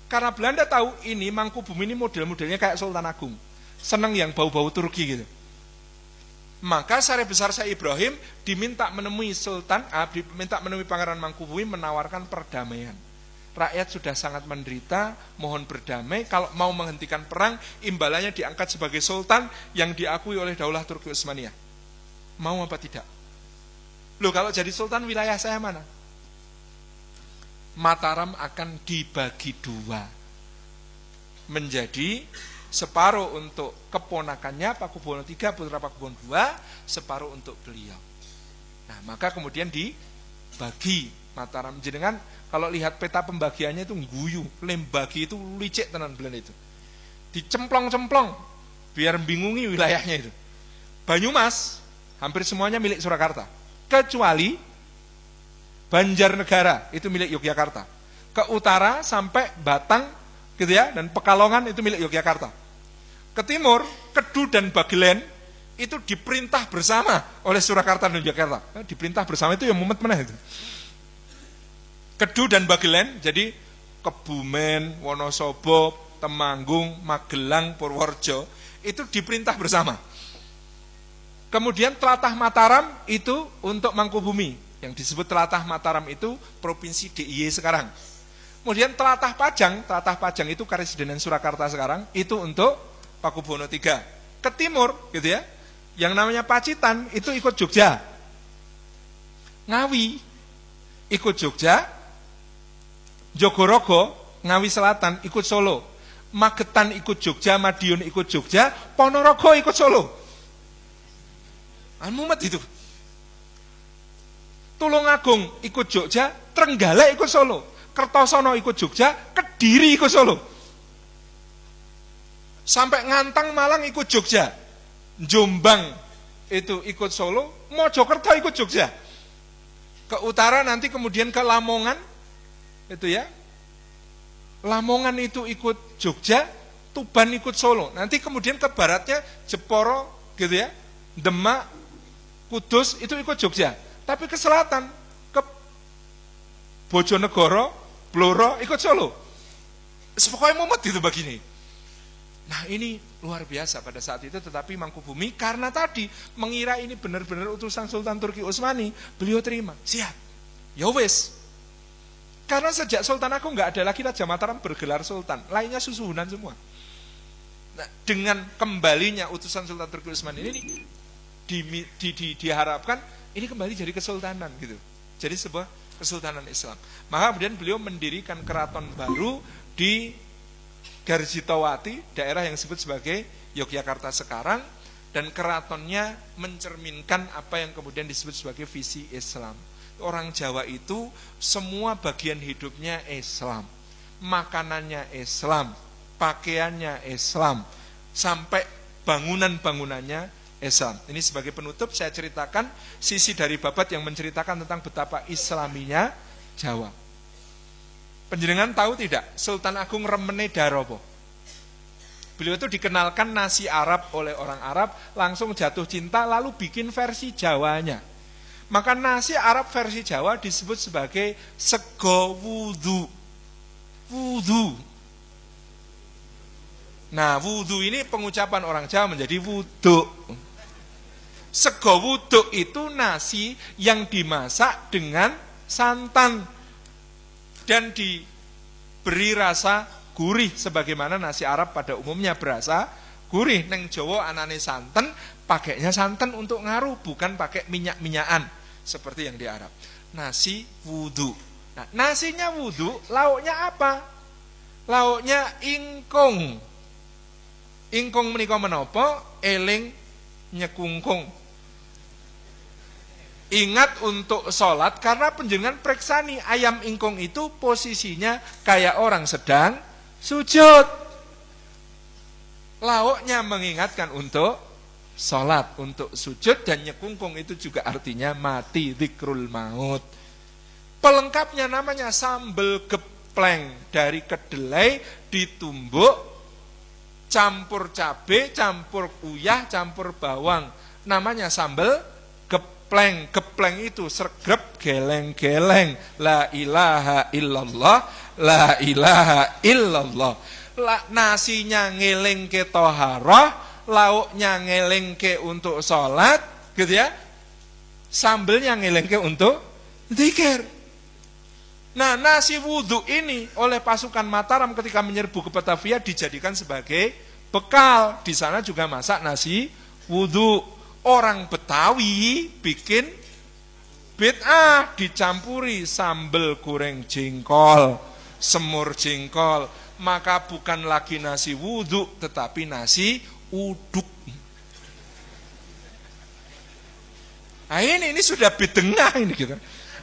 Karena Belanda tahu ini Mangkubumi ini model-modelnya kayak Sultan Agung. Seneng yang bau-bau Turki gitu. Maka Syarif Besar Syekh Ibrahim diminta menemui diminta menemui Pangeran Mangkubumi menawarkan perdamaian. Rakyat sudah sangat menderita, mohon berdamai. Kalau mau menghentikan perang, imbalannya diangkat sebagai sultan yang diakui oleh Daulah Turki Utsmaniyah. Mau apa tidak? Loh, kalau jadi sultan wilayah saya mana? Mataram akan dibagi dua. Menjadi separuh untuk keponakannya Pakubuwono III, putra Pakubuwono II, separuh untuk beliau. Nah, maka kemudian dibagi Mataram. Jenengan kalau lihat peta pembagiannya itu guyu, lembagi itu licik tenan Belanda itu. Dicemplong-cemplong biar bingungi wilayahnya itu. Banyumas hampir semuanya milik Surakarta, kecuali Banjarnegara itu milik Yogyakarta. Ke utara sampai Batang gitu ya, dan Pekalongan itu milik Yogyakarta. Ke timur, Kedu dan Bagelen itu diperintah bersama oleh Surakarta dan Yogyakarta. Diperintah bersama itu yang mumet mana itu. Kedu dan Bagelen, jadi Kebumen, Wonosobo, Temanggung, Magelang, Purworejo itu diperintah bersama. Kemudian Tlatah Mataram itu untuk Mangkubumi, yang disebut Tlatah Mataram itu provinsi DIY sekarang. Kemudian Tlatah Pajang itu Karesidenan Surakarta sekarang, itu untuk Pakubuwono III. Ke timur gitu ya, yang namanya Pacitan itu ikut Jogja. Ngawi ikut Jogja. Jogorogo, Ngawi Selatan ikut Solo. Magetan ikut Jogja, Madiun ikut Jogja, Ponorogo ikut Solo. Mumet itu. Tulungagung ikut Jogja, Trenggalek ikut Solo. Kertosono ikut Jogja, Kediri ikut Solo. Sampai Ngantang Malang ikut Jogja. Jombang itu ikut Solo, Mojokerto ikut Jogja. Ke utara nanti kemudian ke Lamongan itu ya. Lamongan itu ikut Jogja, Tuban ikut Solo. Nanti kemudian ke baratnya Jeporo gitu ya. Demak, Kudus itu ikut Jogja. Tapi ke selatan ke Bojonegoro, Blora ikut Solo. Pokoknya mumet gitu begini. Nah, ini luar biasa pada saat itu, tetapi Mangkubumi karena tadi mengira ini benar-benar utusan Sultan Turki Utsmani, beliau terima, siap. Ya wes. Karena sejak Sultan Agung nggak ada lagi Raja Mataram bergelar sultan, lainnya susuhunan semua. Nah, dengan kembalinya utusan Sultan Turki Utsmani ini diharapkan ini kembali jadi kesultanan gitu. Jadi sebuah kesultanan Islam. Maka kemudian beliau mendirikan keraton baru di Garjitawati, daerah yang disebut sebagai Yogyakarta sekarang, dan keratonnya mencerminkan apa yang kemudian disebut sebagai visi Islam. Orang Jawa itu semua bagian hidupnya Islam, makanannya Islam, pakaiannya Islam, sampai bangunan-bangunannya Islam. Ini sebagai penutup saya ceritakan sisi dari Babat yang menceritakan tentang betapa Islaminya Jawa. Penjenengan tahu tidak Sultan Agung Remene Daropo? Beliau itu dikenalkan nasi Arab oleh orang Arab, langsung jatuh cinta lalu bikin versi Jawanya. Maka nasi Arab versi Jawa disebut sebagai sego wudu. Wudu. Nah, wudu ini pengucapan orang Jawa menjadi wuduk. Sego wuduk itu nasi yang dimasak dengan santan dan diberi rasa gurih sebagaimana nasi Arab pada umumnya berasa gurih. Neng Jawa anane santen, pakainya santen untuk ngaruh, bukan pakai minyak-minyakan seperti yang di Arab. Nasi wudu. Nah, nasinya wudu, lauknya apa? Lauknya ingkung. Ingkung menika menapa? Eling nyekungkung. Ingat untuk sholat karena penjenengan preksani ayam ingkung itu posisinya kayak orang sedang sujud. Lauknya mengingatkan untuk sholat, untuk sujud, dan nyekungkung itu juga artinya mati, dzikrul maut. Pelengkapnya namanya sambal gepleng, dari kedelai ditumbuk, campur cabai, campur uyah, campur bawang. Namanya sambal gepleng. Gepleng itu sergep, geleng-geleng. La ilaha illallah, la ilaha illallah. Nasinya ngeling ke toharoh, lauknya ngeling ke untuk sholat, gitu ya. Sambelnya ngeling ke untuk zikir. Nah, nasi wudhu ini oleh pasukan Mataram ketika menyerbu ke Batavia dijadikan sebagai bekal. Di sana juga masak nasi wudhu. Orang Betawi bikin bid'ah, dicampuri sambal goreng jengkol, semur jengkol. Maka bukan lagi nasi wudhu, tetapi nasi uduk. Nah ini sudah bidengah ini gitu.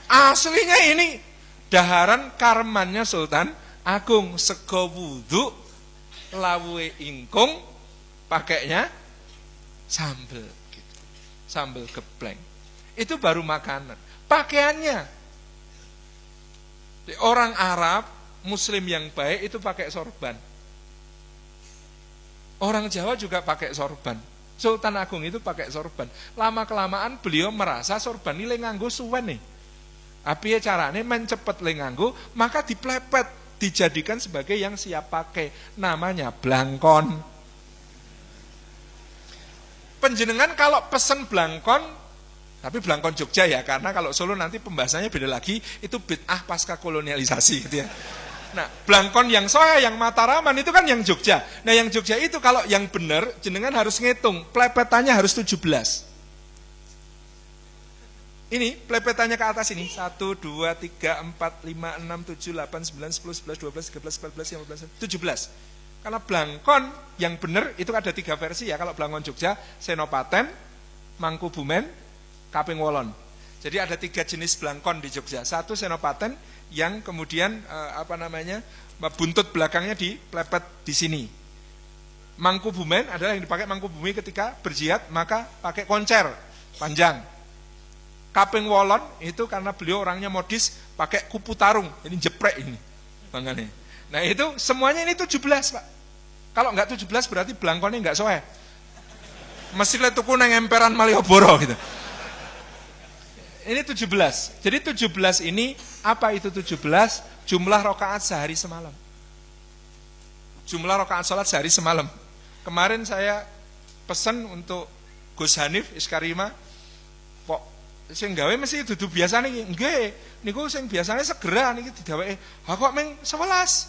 Aslinya ini daharan karmannya Sultan Agung, sego wudhu, lawuhe ingkung, pakainya sambel gitu. Sambel gepleng. Itu baru makanan. Pakaiannya orang Arab, Muslim yang baik itu pakai sorban. Orang Jawa juga pakai sorban. Sultan Agung itu pakai sorban. Lama-kelamaan beliau merasa sorban ini nganggo suwen nih. Apiye carane mencepet le nganggo, maka diplepet, dijadikan sebagai yang siap pakai. Namanya blangkon. Penjenengan kalau pesen blangkon, tapi blangkon Jogja ya, karena kalau Solo nanti pembahasannya beda lagi, itu bid'ah pasca kolonialisasi gitu ya. Nah, blangkon yang Soya, yang Mataraman itu kan yang Jogja. Nah, yang Jogja itu kalau yang benar, jenengan harus ngitung, plepetannya harus 17. Ini plepetannya ke atas ini, 1, 2, 3, 4, 5, 6, 7, 8, 9, 10, 11, 12, 13, 14, 15, 17. Karena blangkon yang benar itu ada 3 versi ya. Kalau blangkon Jogja, Senopaten, Mangkubumen, Kaping Wolon. Jadi ada 3 jenis blangkon di Jogja. Satu Senopaten yang kemudian buntut belakangnya diplepet di sini. Mangkubumen adalah yang dipakai Mangkubumi ketika berjihad, maka pakai koncer panjang. Kaping Wolon itu karena beliau orangnya modis, pakai kupu tarung, ini jeprek ini. Makanya. Nah itu semuanya ini 17 Pak. Kalau enggak 17 berarti blangkonnya enggak soe. Mesti le tuku nang emperan Malioboro gitu. Ini 17. Jadi 17 ini, apa itu 17? Jumlah rakaat sehari semalam. Jumlah rakaat sholat sehari semalam. Kemarin saya pesan untuk Gus Hanif Iskarima, kok sing gawe mesti dudu biasa niki. Nggih, niku sing biasane segera niki didaweke. Ha kok meng 11.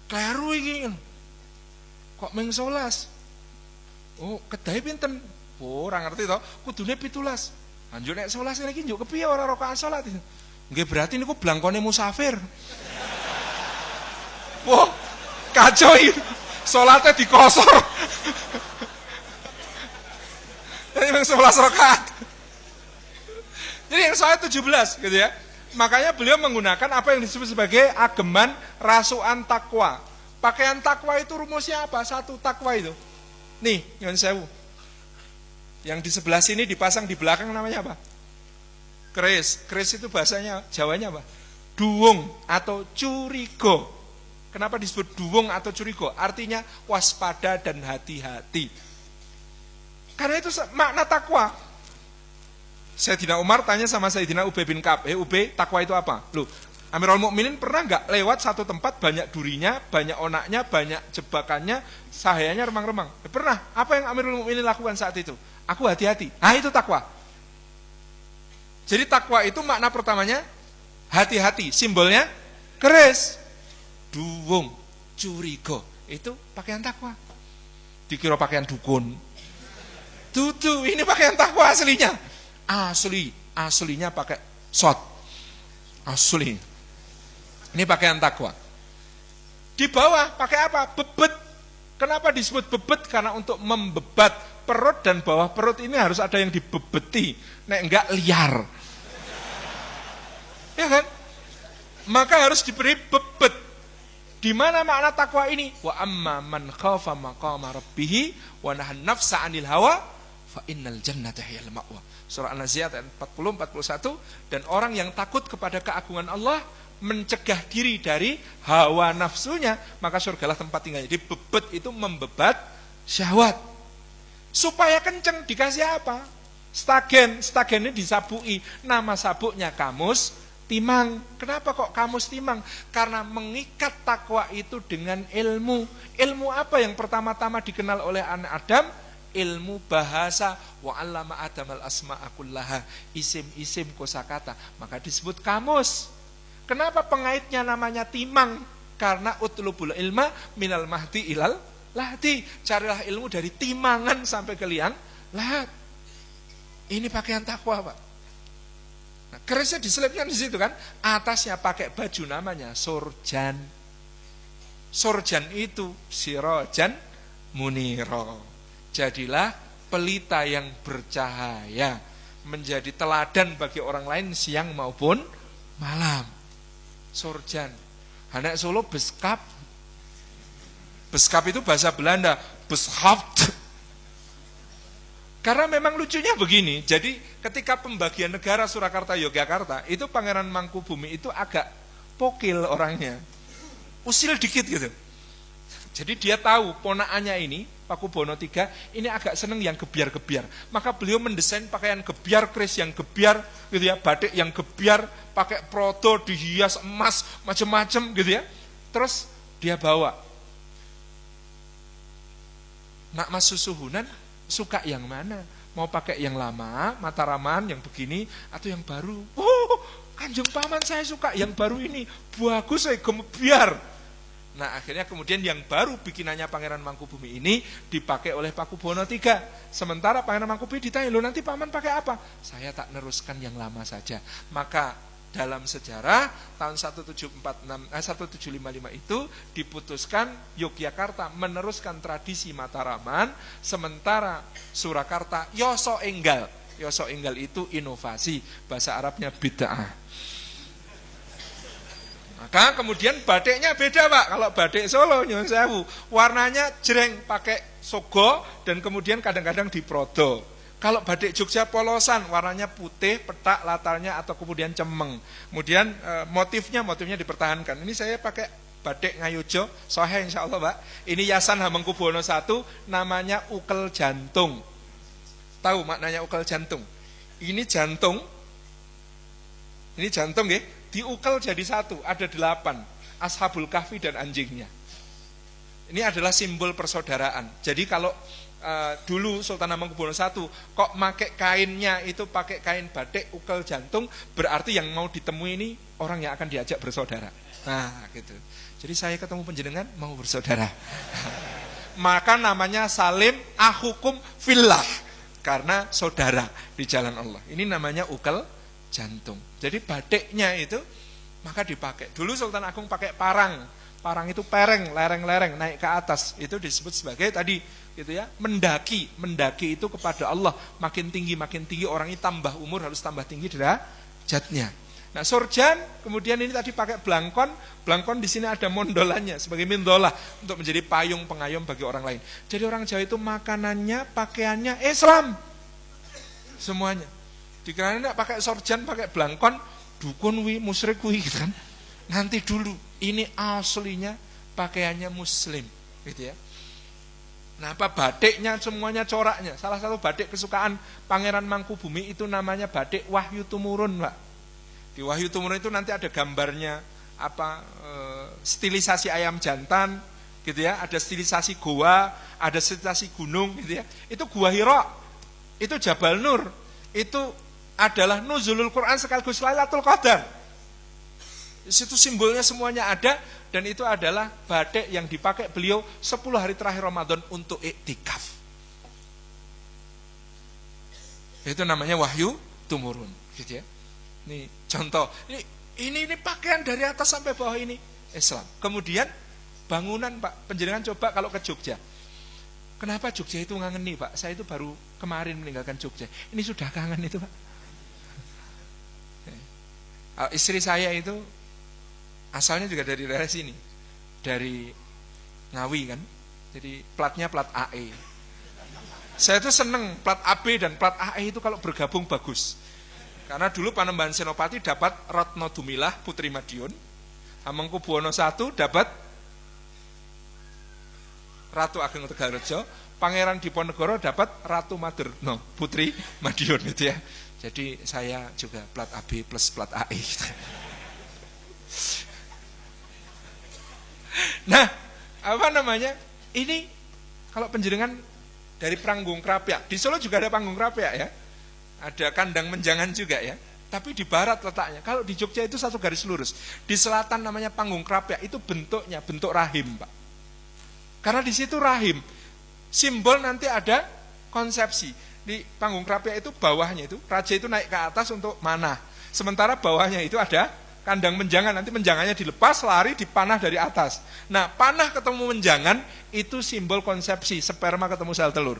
Kleru iki. Kok meng 11? Oh, kedahe pinten? Oh, ora ngerti to. Kudune 17. Anjuk nek 11 niki njuk kepiye ora rakaat salat itu? Nggih berarti niku blangkone musafir. Wah, kacau iki. Salatnya dikosor. Jadi memang 11 rakaat. Jadi yang saya 17 gitu ya. Makanya beliau menggunakan apa yang disebut sebagai ageman rasukan takwa. Pakaian takwa itu rumusnya apa? 1 takwa itu. Nih, nyuwun sewu. Yang di sebelah sini dipasang di belakang namanya apa? Keris. Keris itu bahasanya Jawanya apa? Duwung atau curigo. Kenapa disebut duwung atau curigo? Artinya waspada dan hati-hati. Karena itu makna takwa. Sayyidina Umar tanya sama Sayyidina Ubay bin Ka'ab, Ubay, takwa itu apa? Loh, Amirul Mukminin pernah nggak lewat satu tempat banyak durinya, banyak onaknya, banyak jebakannya, sahayanya remang-remang? Pernah. Apa yang Amirul Mukminin lakukan saat itu? Aku hati-hati. Nah, itu takwa. Jadi takwa itu makna pertamanya hati-hati. Simbolnya keris, duwung, curigo. Itu pakaian takwa. Dikira pakaian dukun. Dudu, ini pakaian takwa aslinya. Aslinya pakai shot. Asli. Ini pakaian takwa. Di bawah pakai apa? Bebet. Kenapa disebut bebet? Karena untuk membebat perut, dan bawah perut ini harus ada yang dibebeti. Nek enggak liar. Ya kan? Maka harus diberi bebet. Di mana makna takwa ini? Wa amma man khafa maqama rabbih wa nahan nafsa 'anil hawa fa innal jannata hiyal ma'wa. Surah An-Nazi'at ayat 40 41. Dan orang yang takut kepada keagungan Allah, mencegah diri dari hawa nafsunya, maka surgalah tempat tinggalnya. Jadi bebet itu membebat syahwat. Supaya kenceng dikasih apa? Stagen. Stagen ini disabui. Nama sabuknya kamus timang. Kenapa kok kamus timang? Karena mengikat takwa itu dengan ilmu. Ilmu apa yang pertama-tama dikenal oleh anak Adam? Ilmu bahasa. Wa 'allama Adamal asma'a kullaha. Isim-isim kosakata. Maka disebut kamus. Kenapa pengaitnya namanya timang? Karena utlubul ilma minal mahdi ilal lahdi. Carilah ilmu dari timangan sampai ke liang lahat. Ini pakaian takwa, Pak. Nah, kerisnya diselipkan di situ kan. Atasnya pakai baju namanya sorjan. Sorjan itu sirojan muniro. Jadilah pelita yang bercahaya, menjadi teladan bagi orang lain siang maupun malam. Sorjan. Anak Solo beskap. Beskap itu bahasa Belanda, beschaft. Karena memang lucunya begini. Jadi ketika pembagian negara Surakarta Yogyakarta, itu Pangeran Mangkubumi itu agak pokil orangnya. Usil dikit gitu. Jadi dia tahu ponakannya ini, Pakubono III, ini agak seneng yang gebiar-gebiar. Maka beliau mendesain pakaian gebiar, keris yang gebiar, gitu ya, batik yang gebiar, pakai prodo, dihias emas, macam-macam gitu ya. Terus dia bawa. Nak Mas Susuhunan suka yang mana? Mau pakai yang lama, Mataraman, yang begini, atau yang baru? Oh, Kanjeng Paman saya suka yang baru ini, bagus saya gebiar. Nah akhirnya kemudian yang baru bikinannya Pangeran Mangkubumi ini dipakai oleh Pakubono III. Sementara Pangeran Mangkubumi ditanya, lo nanti paman pakai apa? Saya tak neruskan yang lama saja. Maka dalam sejarah tahun 1755 itu diputuskan Yogyakarta meneruskan tradisi Mataraman, sementara Surakarta Yoso Enggal. Yoso Enggal itu inovasi, bahasa Arabnya bid'ah. Maka kemudian batiknya beda, Pak. Kalau batik Solo nyuwun sewu, warnanya jreng pakai sogo dan kemudian kadang-kadang diprodo. Kalau batik Jogja polosan, warnanya putih, petak latarnya atau kemudian cemeng. Kemudian motifnya dipertahankan. Ini saya pakai batik Ngayojo, sohe insyaallah, Pak. Ini Yasan Hamengkubuwono I, namanya ukel jantung. Tahu maknanya ukel jantung? Ini jantung ya. Diukel jadi satu, ada 8, Ashabul Kahfi dan anjingnya. Ini adalah simbol persaudaraan. Jadi kalau dulu Sultan Hamengkubuwono I kok pakai kainnya itu pakai kain batik ukel jantung, berarti yang mau ditemui ini orang yang akan diajak bersaudara. Nah gitu. Jadi saya ketemu penjenengan mau bersaudara. Maka namanya Salim Ahukum Fillah, karena saudara di jalan Allah. Ini namanya ukel jantung. Jadi batiknya itu maka dipakai. Dulu Sultan Agung pakai parang. Parang itu pereng, lereng-lereng naik ke atas. Itu disebut sebagai tadi gitu ya, mendaki. Mendaki itu kepada Allah, makin tinggi orang ini tambah umur harus tambah tinggi derajatnya. Nah, sorjan kemudian ini tadi pakai blangkon. Blangkon di sini ada mondolannya sebagai mindolah untuk menjadi payung pengayom bagi orang lain. Jadi orang Jawa itu makanannya, pakaiannya Islam. Semuanya. Dikira enggak pakai sorjan, pakai blangkon, dukun wi, musyrik wi gitu kan. Nanti dulu, ini aslinya pakaiannya muslim gitu ya. Nah, apa batiknya semuanya coraknya. Salah satu batik kesukaan Pangeran Mangkubumi itu namanya batik Wahyu Tumurun, Pak. Di Wahyu Tumurun itu nanti ada gambarnya stilisasi ayam jantan gitu ya, ada stilisasi goa, ada stilisasi gunung gitu ya. Itu Gua Hira. Itu Jabal Nur. Itu adalah nuzulul Quran sekaligus Lailatul Qadar. Di situ simbolnya semuanya ada, dan itu adalah batik yang dipakai beliau 10 hari terakhir Ramadan untuk iktikaf. Itu namanya Wahyu Tumurun, gitu ya. Ini contoh. Ini pakaian dari atas sampai bawah ini Islam. Kemudian bangunan Pak. Penjenengan coba kalau ke Jogja. Kenapa Jogja itu ngangeni Pak? Saya itu baru kemarin meninggalkan Jogja. Ini sudah kangen itu Pak. Istri saya itu asalnya juga dari daerah sini. Dari Ngawi kan. Jadi platnya plat AE. Saya tuh seneng plat AB dan plat AE itu kalau bergabung bagus. Karena dulu Panembahan Senopati dapat Ratno Dumilah Putri Madiun. Hamengkubuwono I dapat Ratu Ageng Tegalrejo. Pangeran Diponegoro dapat Ratu Maderno Putri Madiun gitu ya. Jadi saya juga plat AB plus plat AE gitu. Nah, apa namanya? Ini kalau penjenengan dari Panggung Krapyak, di Solo juga ada Panggung Krapyak ya. Ada kandang menjangan juga ya. Tapi di barat letaknya. Kalau di Jogja itu satu garis lurus. Di selatan namanya Panggung Krapyak, itu bentuknya bentuk rahim, Pak. Karena di situ rahim. Simbol nanti ada konsepsi. Di Panggung Krapyak itu bawahnya itu raja itu naik ke atas untuk manah. Sementara bawahnya itu ada kandang menjangan, nanti menjangannya dilepas, lari, dipanah dari atas. Nah, panah ketemu menjangan, itu simbol konsepsi, sperma ketemu sel telur.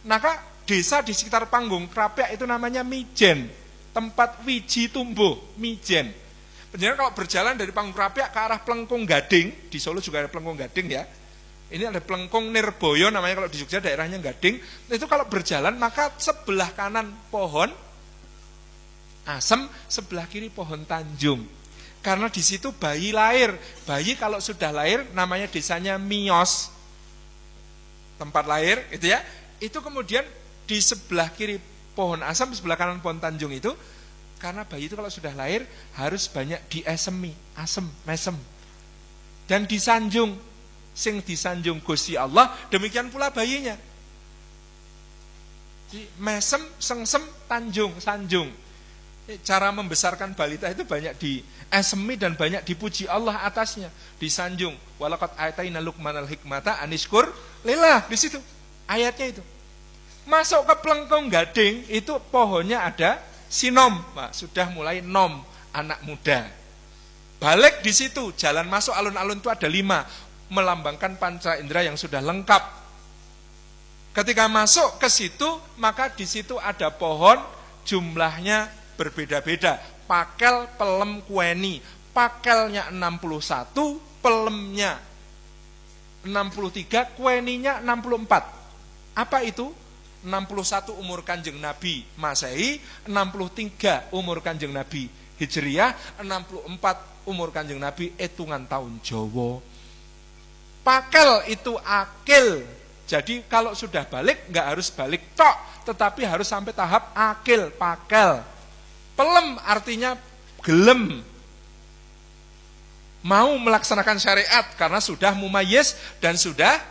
Maka desa di sekitar Panggung Krapyak itu namanya Mijen, tempat wiji tumbuh, Mijen. Penjelasan kalau berjalan dari Panggung Krapyak ke arah Plengkung Gading, di Solo juga ada Plengkung Gading ya. Ini ada Plengkung Nirboyo namanya, kalau di Jogja daerahnya Gading. Itu kalau berjalan, maka sebelah kanan pohon asem, sebelah kiri pohon tanjung. Karena di situ bayi lahir. Bayi kalau sudah lahir namanya desanya Mios. Tempat lahir itu ya. Itu kemudian di sebelah kiri pohon asem, sebelah kanan pohon tanjung itu, karena bayi itu kalau sudah lahir harus banyak diesemi, asem, mesem. Dan disanjung. Sing disanjung Gusti Allah, demikian pula bayinya. Jadi mesem, sengsem, tanjung, sanjung. Cara membesarkan balita itu banyak diesemi dan banyak dipuji Allah atasnya, disanjung. Walaqad ataina Luqmanal hikmata anishkur lillah, di situ ayatnya itu. Masuk ke Plengkung Gading itu pohonnya ada sinom, Pak, sudah mulai nom, anak muda. Balik di situ, jalan masuk alun-alun itu ada 5, melambangkan panca indera yang sudah lengkap. Ketika masuk ke situ, maka di situ ada pohon, jumlahnya berbeda-beda. Pakel, pelem, kueni. Pakelnya 61, pelemnya 63, kueninya 64. Apa itu? 61 umur Kanjeng Nabi Masehi, 63 umur Kanjeng Nabi Hijriah, 64 umur Kanjeng Nabi hitungan tahun Jawa. Pakel itu akil. Jadi kalau sudah balik, nggak harus balik tok, tetapi harus sampai tahap akil, pakel. Pelem artinya gelem, mau melaksanakan syariat karena sudah mumayyiz dan sudah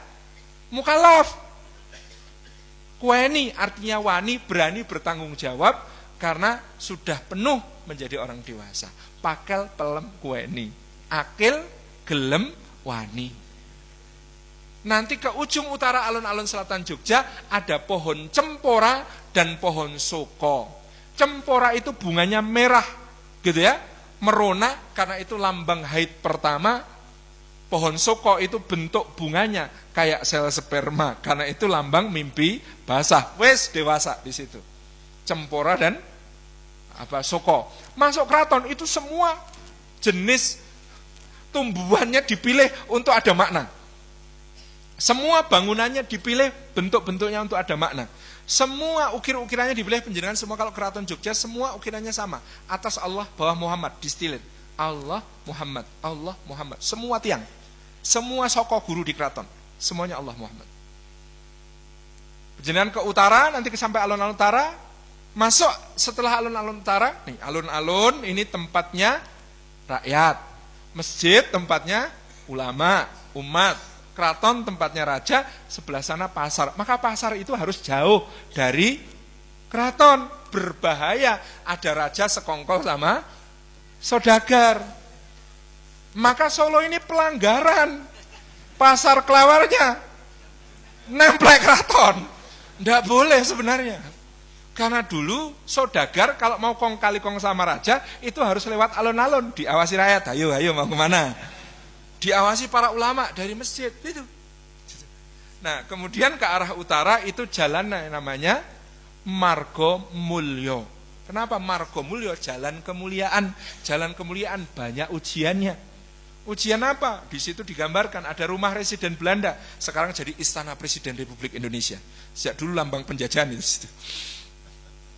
mukallaf. Kueni artinya wani, berani bertanggung jawab karena sudah penuh menjadi orang dewasa. Pakel, pelem, kueni. Akil, gelem, wani. Nanti ke ujung utara alun-alun selatan Jogja ada pohon cempora dan pohon soko. Cempora itu bunganya merah, gitu ya, merona karena itu lambang haid pertama. Pohon soko itu bentuk bunganya kayak sel sperma karena itu lambang mimpi basah. Wes dewasa di situ. Cempora dan soko. Masuk keraton itu semua jenis tumbuhannya dipilih untuk ada makna. Semua bangunannya dipilih bentuk-bentuknya untuk ada makna. Semua ukir-ukirannya dipilih penjenengan semua. Kalau keraton Jogja semua ukirannya sama. Atas Allah, bawah Muhammad, distilin. Allah, Muhammad, Allah, Muhammad. Semua tiang. Semua soko guru di keraton. Semuanya Allah, Muhammad. Penjenengan ke utara, nanti sampai alun-alun utara. Masuk setelah alun-alun utara. Nih, alun-alun ini tempatnya rakyat. Masjid tempatnya ulama, umat. Keraton tempatnya raja, sebelah sana pasar. Maka pasar itu harus jauh dari keraton. Berbahaya, ada raja sekongkol sama saudagar. Maka Solo ini pelanggaran. Pasar Klawarnya nemplek keraton. Nggak boleh sebenarnya. Karena dulu saudagar kalau mau kong kali kong sama raja, itu harus lewat alun-alun. Diawasi rakyat, ayo mau kemana? diawasi para ulama dari masjid itu. Nah, kemudian ke arah utara itu jalan namanya Margo Mulyo. Kenapa Margo Mulyo? Jalan kemuliaan. Jalan kemuliaan banyak ujiannya. Ujian apa? Di situ digambarkan ada rumah residen Belanda, sekarang jadi Istana Presiden Republik Indonesia. Sejak dulu lambang penjajahan itu.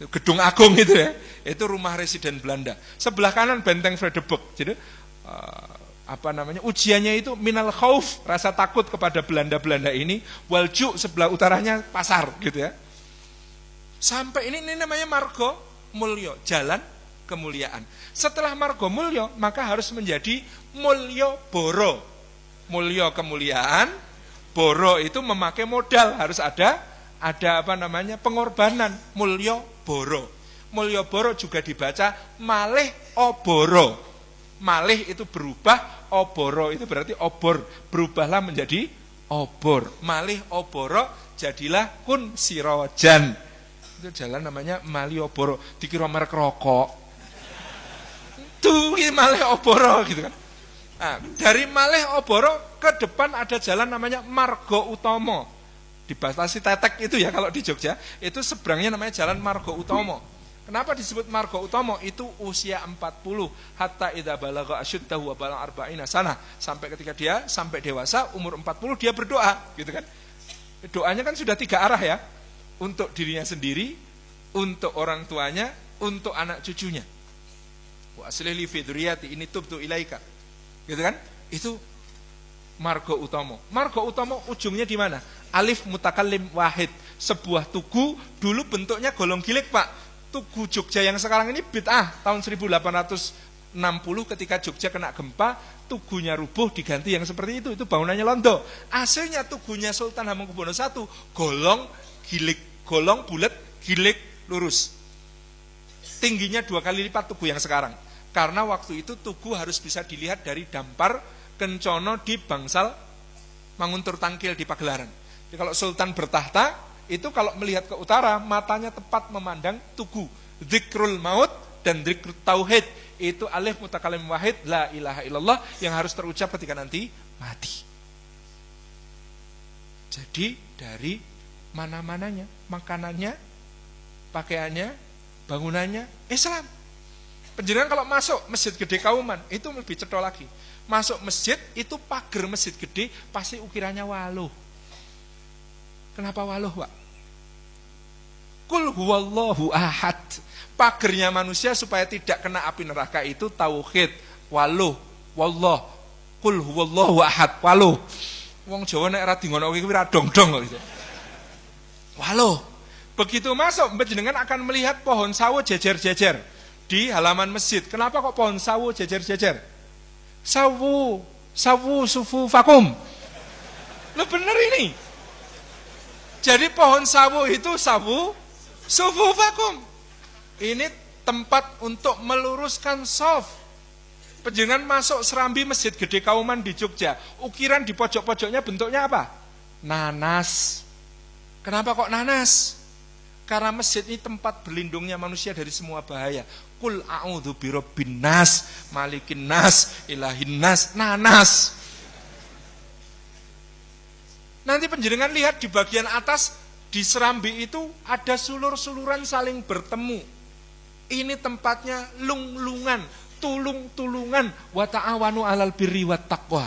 Gedung Agung itu ya, itu rumah residen Belanda. Sebelah kanan Benteng Vredenburg. Jadi ujiannya itu minal khauf, rasa takut kepada Belanda ini, walju sebelah utaranya pasar gitu ya. Sampai ini namanya Margo Mulyo, jalan kemuliaan. Setelah Margo Mulyo maka harus menjadi Mulyo Boro. Mulyo kemuliaan, Boro itu memakai modal, harus ada pengorbanan. Mulyo Boro. Mulyo Boro juga dibaca malih oboro. Malih itu berubah, oboro itu berarti obor, berubahlah menjadi obor. Malih oboro jadilah kun sirojan. Itu jalan namanya Malioboro, dikira merek rokok. Tuh malih oboro gitu kan. Nah, dari malih oboro ke depan ada jalan namanya Margo Utomo. Dibatasi Tetek itu ya kalau di Jogja, itu seberangnya namanya jalan Margo Utomo. Kenapa disebut Margo Utomo? Itu usia 40 hatta idza balagha asyuddahu wa balagha arba'ina sana, sampai ketika dia sampai dewasa umur 40 dia berdoa gitu kan. Doanya kan sudah 3 arah ya. Untuk dirinya sendiri, untuk orang tuanya, untuk anak cucunya. Wa aslih li fi dzurriyyati inni tubtu ilaika. Gitu kan? Itu Margo Utomo. Margo Utomo ujungnya di mana? Alif mutakallim wahid. Sebuah tugu dulu bentuknya golong gilik, Pak. Tugu Jogja yang sekarang ini bid'ah. Tahun 1860 ketika Jogja kena gempa, tugunya rubuh diganti yang seperti itu bangunannya londo. Aslinya tugunya Sultan Hamengkubuwono I golong gilik, golong bulat, gilik lurus. Tingginya 2 kali lipat tugu yang sekarang. Karena waktu itu tugu harus bisa dilihat dari dampar Kencono di Bangsal Manguntur Tangkil di Pagelaran. Jadi kalau Sultan bertahta, itu kalau melihat ke utara, matanya tepat memandang tugu. Dzikrul maut dan dzikrul tauhid. Itu alif mutakalim wahid, la ilaha illallah, yang harus terucap ketika nanti mati. Jadi dari mana-mananya, makanannya, pakaiannya, bangunannya, Islam. Penjenengan kalau masuk Masjid Gede Kauman, itu lebih cetha lagi. Masuk masjid, itu pagar masjid gede, pasti ukirannya waluh. Kenapa waluh, Pak? Kul huwallahu ahad. Pagernya manusia supaya tidak kena api neraka itu tauhid, waluh, wallah. Kul huwallahu ahad, waluh. Wong Jawa nek ora dingono kuwi ora dong-dong kok gitu. Waluh. Begitu masuk, panjenengan akan melihat pohon sawo jejer-jejer di halaman masjid. Kenapa kok pohon sawo jejer-jejer? Sawu sufu vakum. Loh bener ini. Jadi pohon sawo itu sawu sufu vakum. Ini tempat untuk meluruskan shaf. Panjenengan masuk serambi Masjid Gede Kauman di Jogja, ukiran di pojok-pojoknya bentuknya apa? Nanas. Kenapa kok nanas? Karena masjid ini tempat berlindungnya manusia dari semua bahaya. Kul a'udzu birabbin nas, malikin nas, ilahin nas, nanas. Nanti panjenengan lihat di bagian atas, di serambi itu ada sulur-suluran saling bertemu. Ini tempatnya lung-lungan, tulung-tulungan, wa ta'awanu 'alal birri wat taqwa.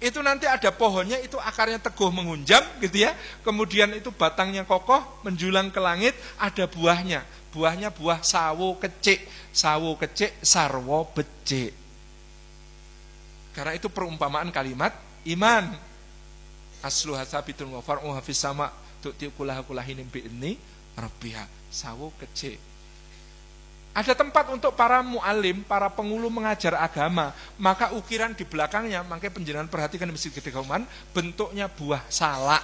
Itu nanti ada pohonnya, itu akarnya teguh menghunjam gitu ya. Kemudian itu batangnya kokoh, menjulang ke langit, ada buahnya. Buahnya buah sawo kecik. Sawo kecik, sarwo becik. Karena itu perumpamaan kalimat iman. Asluha sabitun wa far'uha fis sama' tu'ti kulaha-kulahinim bi'idni rabbiha. Sawo kecik. Ada tempat untuk para mu'alim, para pengulu mengajar agama. Maka ukiran di belakangnya, makanya penjenengan perhatikan di Masjid Gede Kauman, bentuknya buah salak.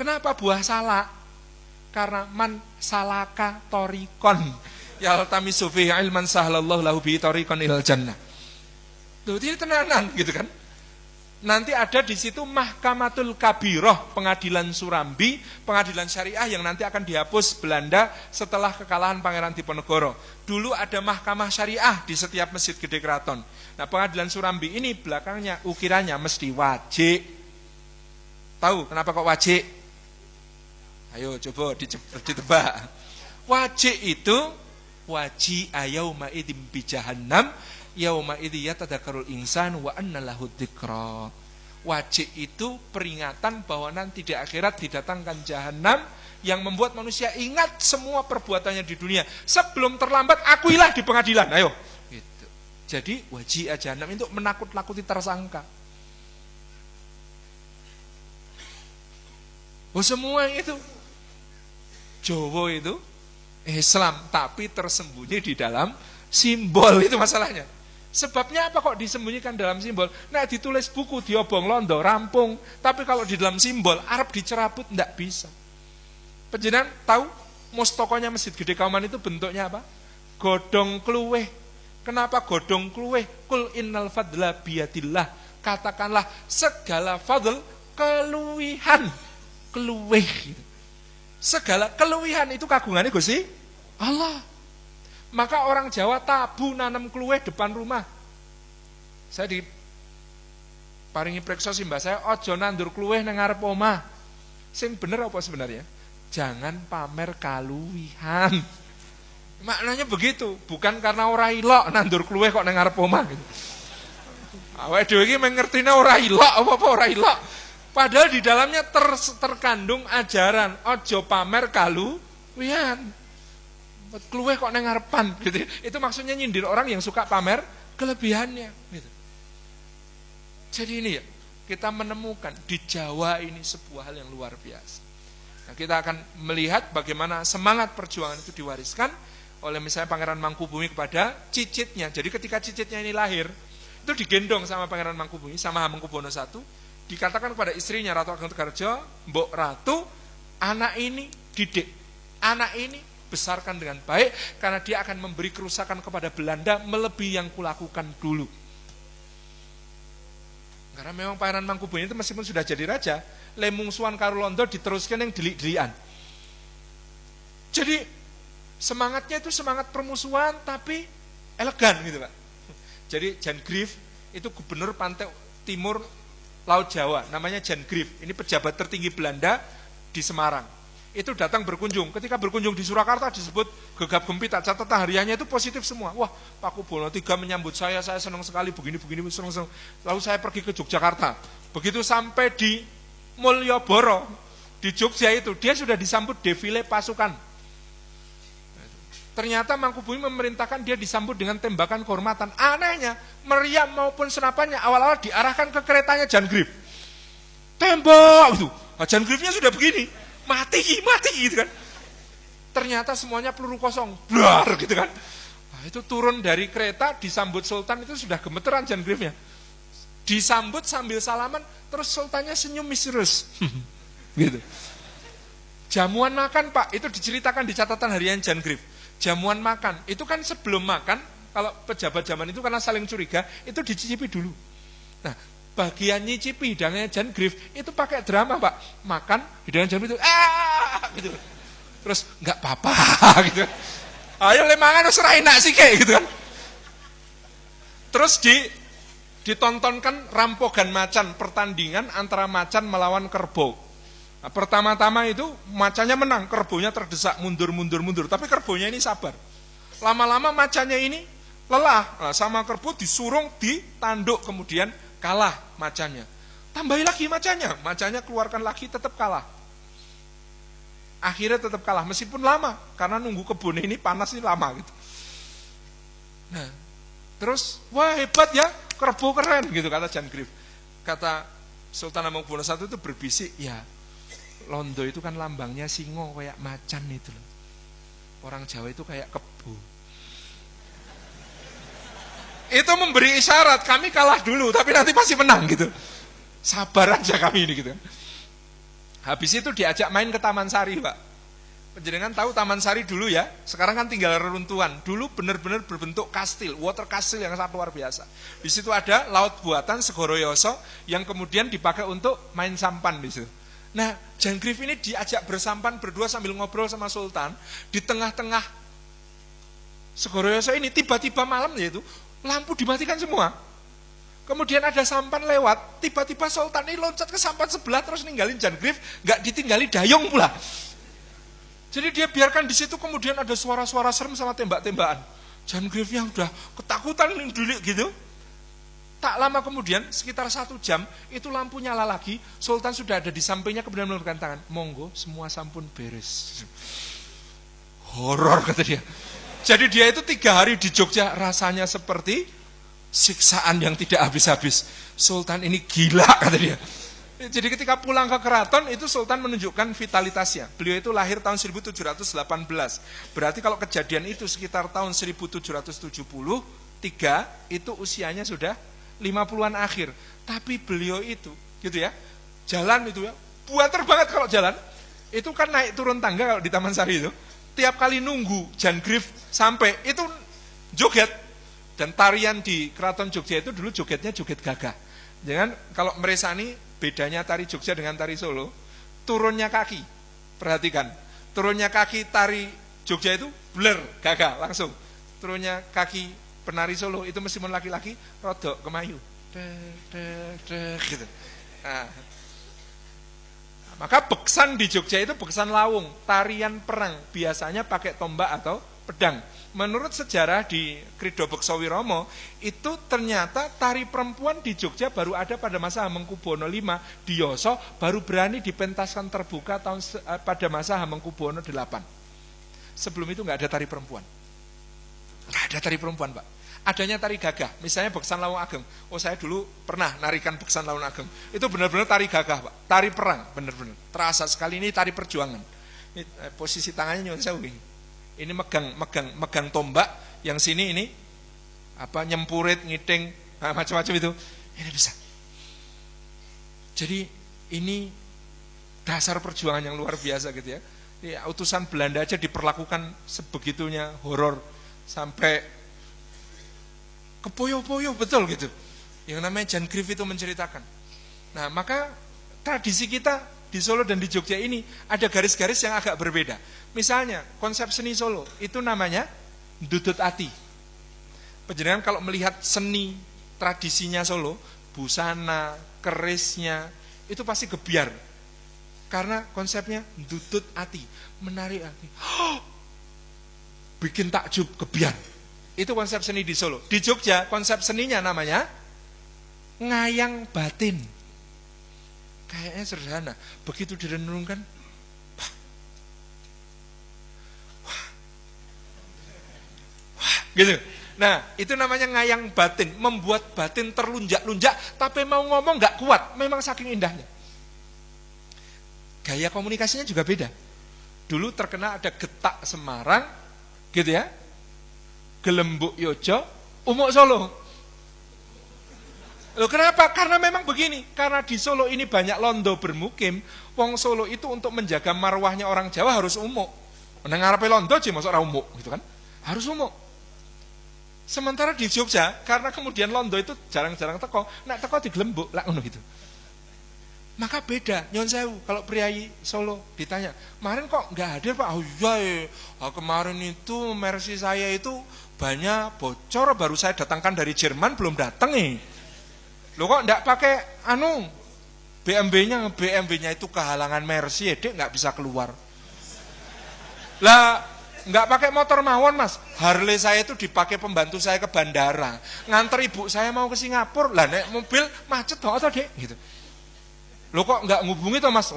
Kenapa buah salak? Karena man salaka torikon yaltamisu fihi ilman sahlallahu lahu bihi torikon ilal jannah. Tuh, ini tenanan gitu kan. Nanti ada di situ Mahkamatul Kabiroh, pengadilan Surambi, pengadilan syariah yang nanti akan dihapus Belanda setelah kekalahan Pangeran Diponegoro. Dulu ada mahkamah syariah di setiap masjid gede keraton. Nah, pengadilan Surambi ini belakangnya ukirannya mesti wajik. Tahu kenapa kok wajik? Ayo coba ditebak. Wajik itu waji ayauma idim bi jahannam yauma idzi yatadakkarul insan wa anna lahu dzikra. Wajib itu peringatan bahwa nanti di akhirat didatangkan jahanam yang membuat manusia ingat semua perbuatannya di dunia. Sebelum terlambat akuilah di pengadilan. Ayo. Gitu. Jadi wajib jahanam itu menakut-nakuti tersangka. Oh, semua itu Jawa itu Islam tapi tersembunyi di dalam simbol, itu masalahnya. Sebabnya apa kok disembunyikan dalam simbol? Nah, ditulis buku diobong londo rampung, tapi kalau di dalam simbol Arab dicerabut ndak bisa. Panjenengan tahu mustokonya Masjid Gede Kauman itu bentuknya apa? Godong kluweh. Kenapa godong kluweh? Kul innal fadla biyadillah. Katakanlah segala fadl keluwihan, keluweh gitu. Segala keluwihan itu kagungannya Gusti Allah. Maka orang Jawa tabu nanam kluweh depan rumah. Saya diparingi preksa simbah saya, ojo nandur kluweh nang ngarep omah. Sing bener apa sebenarnya? Jangan pamer kaluwihan. Maknanya begitu, bukan karena ora ilok nandur kluweh kok nang ngarep omah gitu. Awake dhewe iki mengertine ora ilok apa ora ilok. Padahal di dalamnya terkandung ajaran ojo pamer kaluwihan. Kluweh kok nang ngarepan gitu. Itu maksudnya nyindir orang yang suka pamer kelebihannya gitu. Jadi ini ya, kita menemukan di Jawa ini sebuah hal yang luar biasa. Nah, kita akan melihat bagaimana semangat perjuangan itu diwariskan oleh misalnya Pangeran Mangkubumi kepada cicitnya. Jadi ketika cicitnya ini lahir, itu digendong sama Pangeran Mangkubumi sama Hamengkubuwono I, dikatakan kepada istrinya Ratu Ageng Tegarjo, Mbok Ratu, anak ini didik, anak ini besarkan dengan baik karena dia akan memberi kerusakan kepada Belanda melebihi yang kulakukan dulu. Karena memang Pangeran Mangkubumi itu meskipun sudah jadi raja, lemungsuan karo londo diteruskan yang delik-delikan. Jadi semangatnya itu semangat permusuhan tapi elegan gitu Pak. Jadi Jan Grief itu gubernur pantai timur Laut Jawa, namanya Jan Grief. Ini pejabat tertinggi Belanda di Semarang. Itu datang berkunjung. Ketika berkunjung di Surakarta disebut gegap gempita, catatan hariannya itu positif semua. Wah, Pakubuwono III menyambut saya senang sekali begini senang. Lalu saya pergi ke Yogyakarta. Begitu sampai di Mulyabara di Jogja itu, dia sudah disambut defile pasukan. Ternyata Mangkubumi memerintahkan dia disambut dengan tembakan kehormatan. Anehnya, meriam maupun senapannya awal-awal diarahkan ke keretanya Jan Grief. Tembak gitu. Nah, Jan Griefnya sudah begini. Mati gitu kan. Ternyata semuanya peluru kosong. Blar gitu kan. Nah, itu turun dari kereta disambut Sultan itu sudah gemeteran Jan Griefnya. Disambut sambil salaman, terus Sultannya senyum misterius. Gitu. Jamuan makan Pak, itu diceritakan di catatan harian Jan Grief. Jamuan makan, itu kan sebelum makan, kalau pejabat zaman itu karena saling curiga, itu dicicipi dulu. Nah, bagian nyicipi hidangnya Jan Grief itu pakai drama Pak. Makan hidangan Jan Grief itu gitu. Terus enggak apa-apa gitu. Ayo lemangan wis ora enak sih kayak gitu kan. Terus ditontonkan rampogan macan, pertandingan antara macan melawan kerbau. Nah, pertama-tama itu macannya menang, kerbonya terdesak mundur, tapi kerbonya ini sabar. Lama-lama macannya ini lelah, nah, sama kerbau disurung, ditanduk, kemudian kalah macannya. Tambahi lagi macannya keluarkan lagi tetap kalah. Akhirnya tetap kalah meskipun lama karena nunggu kebun ini panas ini lama gitu. Nah, terus wah hebat ya, kerbau keren gitu kata Jan Grief. Kata Sultan Hamengkubuwono I itu berbisik, ya londo itu kan lambangnya singo kayak macan itu loh. Orang Jawa itu kayak kebo. Itu memberi isyarat kami kalah dulu tapi nanti pasti menang gitu. Sabar aja kami ini gitu. Habis itu diajak main ke Taman Sari Pak. Penjenengan tahu Taman Sari dulu ya, sekarang kan tinggal reruntuhan. Dulu benar-benar berbentuk kastil, water castle yang sangat luar biasa. Di situ ada laut buatan Segoroyoso yang kemudian dipakai untuk main sampan di situ. Nah, Jan Grief ini diajak bersampan berdua sambil ngobrol sama Sultan di tengah-tengah Segoroyoso ini. Tiba-tiba malam yaitu lampu dimatikan semua. Kemudian ada sampan lewat, tiba-tiba Sultan ini loncat ke sampan sebelah terus ninggalin Jan Grief, nggak ditinggali dayung pula. Jadi dia biarkan di situ, kemudian ada suara-suara serem sama tembak-tembakan. Jan Griefnya udah ketakutan dulu gitu. Tak lama kemudian, sekitar 1 jam, itu lampu nyala lagi, Sultan sudah ada di sampingnya, kemudian melambaikan tangan. Monggo, semua sampun beres. Horor kata dia. Jadi dia itu 3 hari di Jogja, rasanya seperti siksaan yang tidak habis-habis. Sultan ini gila kata dia. Jadi ketika pulang ke keraton itu Sultan menunjukkan vitalitasnya. Beliau itu lahir tahun 1718. Berarti kalau kejadian itu sekitar tahun 1773, itu usianya sudah 50-an akhir. Tapi beliau itu gitu ya, jalan itu ya, buanter banget kalau jalan. Itu kan naik turun tangga kalau di Taman Sari itu. Tiap kali nunggu Jan Grief sampai itu joget. Dan tarian di Keraton Jogja itu dulu jogetnya joget gagah. Jangan kalau meresani bedanya tari Jogja dengan tari Solo, turunnya kaki. Perhatikan, turunnya kaki tari Jogja itu blur, gagah langsung. Turunnya kaki penari Solo itu meskipun laki-laki rodok kemayu. Gitu. Nah, maka beksan di Jogja itu beksan lawung, tarian perang, biasanya pakai tombak atau pedang. Menurut sejarah di Krido Beksawiromo, itu ternyata tari perempuan di Jogja baru ada pada masa Hamengkubuwono V, Diyoso baru berani dipentaskan terbuka pada masa Hamengkubuwono VIII. Sebelum itu nggak ada tari perempuan. Nggak ada tari perempuan, Pak. Adanya tari gagah, misalnya Beksan Lawung Ageng. Oh, saya dulu pernah narikan Beksan Lawung Ageng. Itu benar-benar tari gagah, Pak. Tari perang, benar-benar. Terasa sekali ini tari perjuangan. Ini, posisi tangannya nyuwun sewu. Ini megang tombak, yang sini ini apa nyempurit, ngiting, macam-macam itu. Ini bisa. Jadi ini dasar perjuangan yang luar biasa gitu ya. Ini utusan Belanda aja diperlakukan sebegitunya, horor sampai kepoyo-poyo betul gitu. Yang namanya Jan Grief itu menceritakan. Nah, maka tradisi kita di Solo dan di Jogja ini ada garis-garis yang agak berbeda. Misalnya konsep seni Solo itu namanya ndudut ati. Panjenengan kalau melihat seni tradisinya Solo, busana, kerisnya itu pasti gebyar. Karena konsepnya ndudut ati, menarik hati. Bikin takjub, gebyar. Itu konsep seni di Solo. Di Jogja konsep seninya namanya ngayang batin. Kayaknya sederhana. Begitu direnungkan, wah, gitu. Nah, itu namanya ngayang batin, membuat batin terlunjak-lunjak, tapi mau ngomong nggak kuat, memang saking indahnya. Gaya komunikasinya juga beda. Dulu terkenal ada getak Semarang, gitu ya, gelembuk Yojo, umuk Solo. Loh kenapa? Karena memang begini, karena di Solo ini banyak londo bermukim, wong Solo itu untuk menjaga marwahnya orang Jawa harus umuk. Nang ngarepe londo aja masuk ora umuk, gitu kan? Harus umuk. Sementara di Jogja, karena kemudian londo itu jarang-jarang teko, nek teko digelembuk lah ngono gitu. Maka beda, nyuwun sewu, kalau priayi Solo ditanya, "Kemarin kok enggak hadir, Pak?" "Oh iya, kemarin itu Mercy saya itu banyak bocor, baru saya datangkan dari Jerman belum datang Loh kok enggak pakai BMW-nya itu kehalangan Mercy, Dek enggak bisa keluar." Lah, enggak pakai motor mawon, Mas. Harley saya itu dipakai pembantu saya ke bandara. Nganter ibu saya mau ke Singapura. Lah nek mobil macet toh atau Dek gitu. Loh kok enggak ngubungi toh, Mas?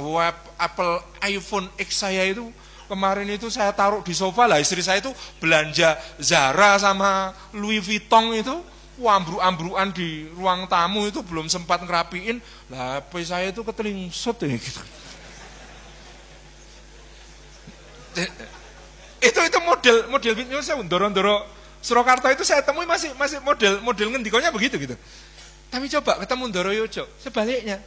Apple iPhone X saya itu kemarin itu saya taruh di sofa lah, istri saya itu belanja Zara sama Louis Vuitton itu. Ambruk-ambrukan di ruang tamu itu belum sempat ngerapiin, lah HP saya itu ketelingsut gitu. Itu model saya ndoro-ndoro Surakarta itu saya temui masih model ngendikonya begitu gitu. Tapi coba ketemu Ndoro Yojo, sebaliknya.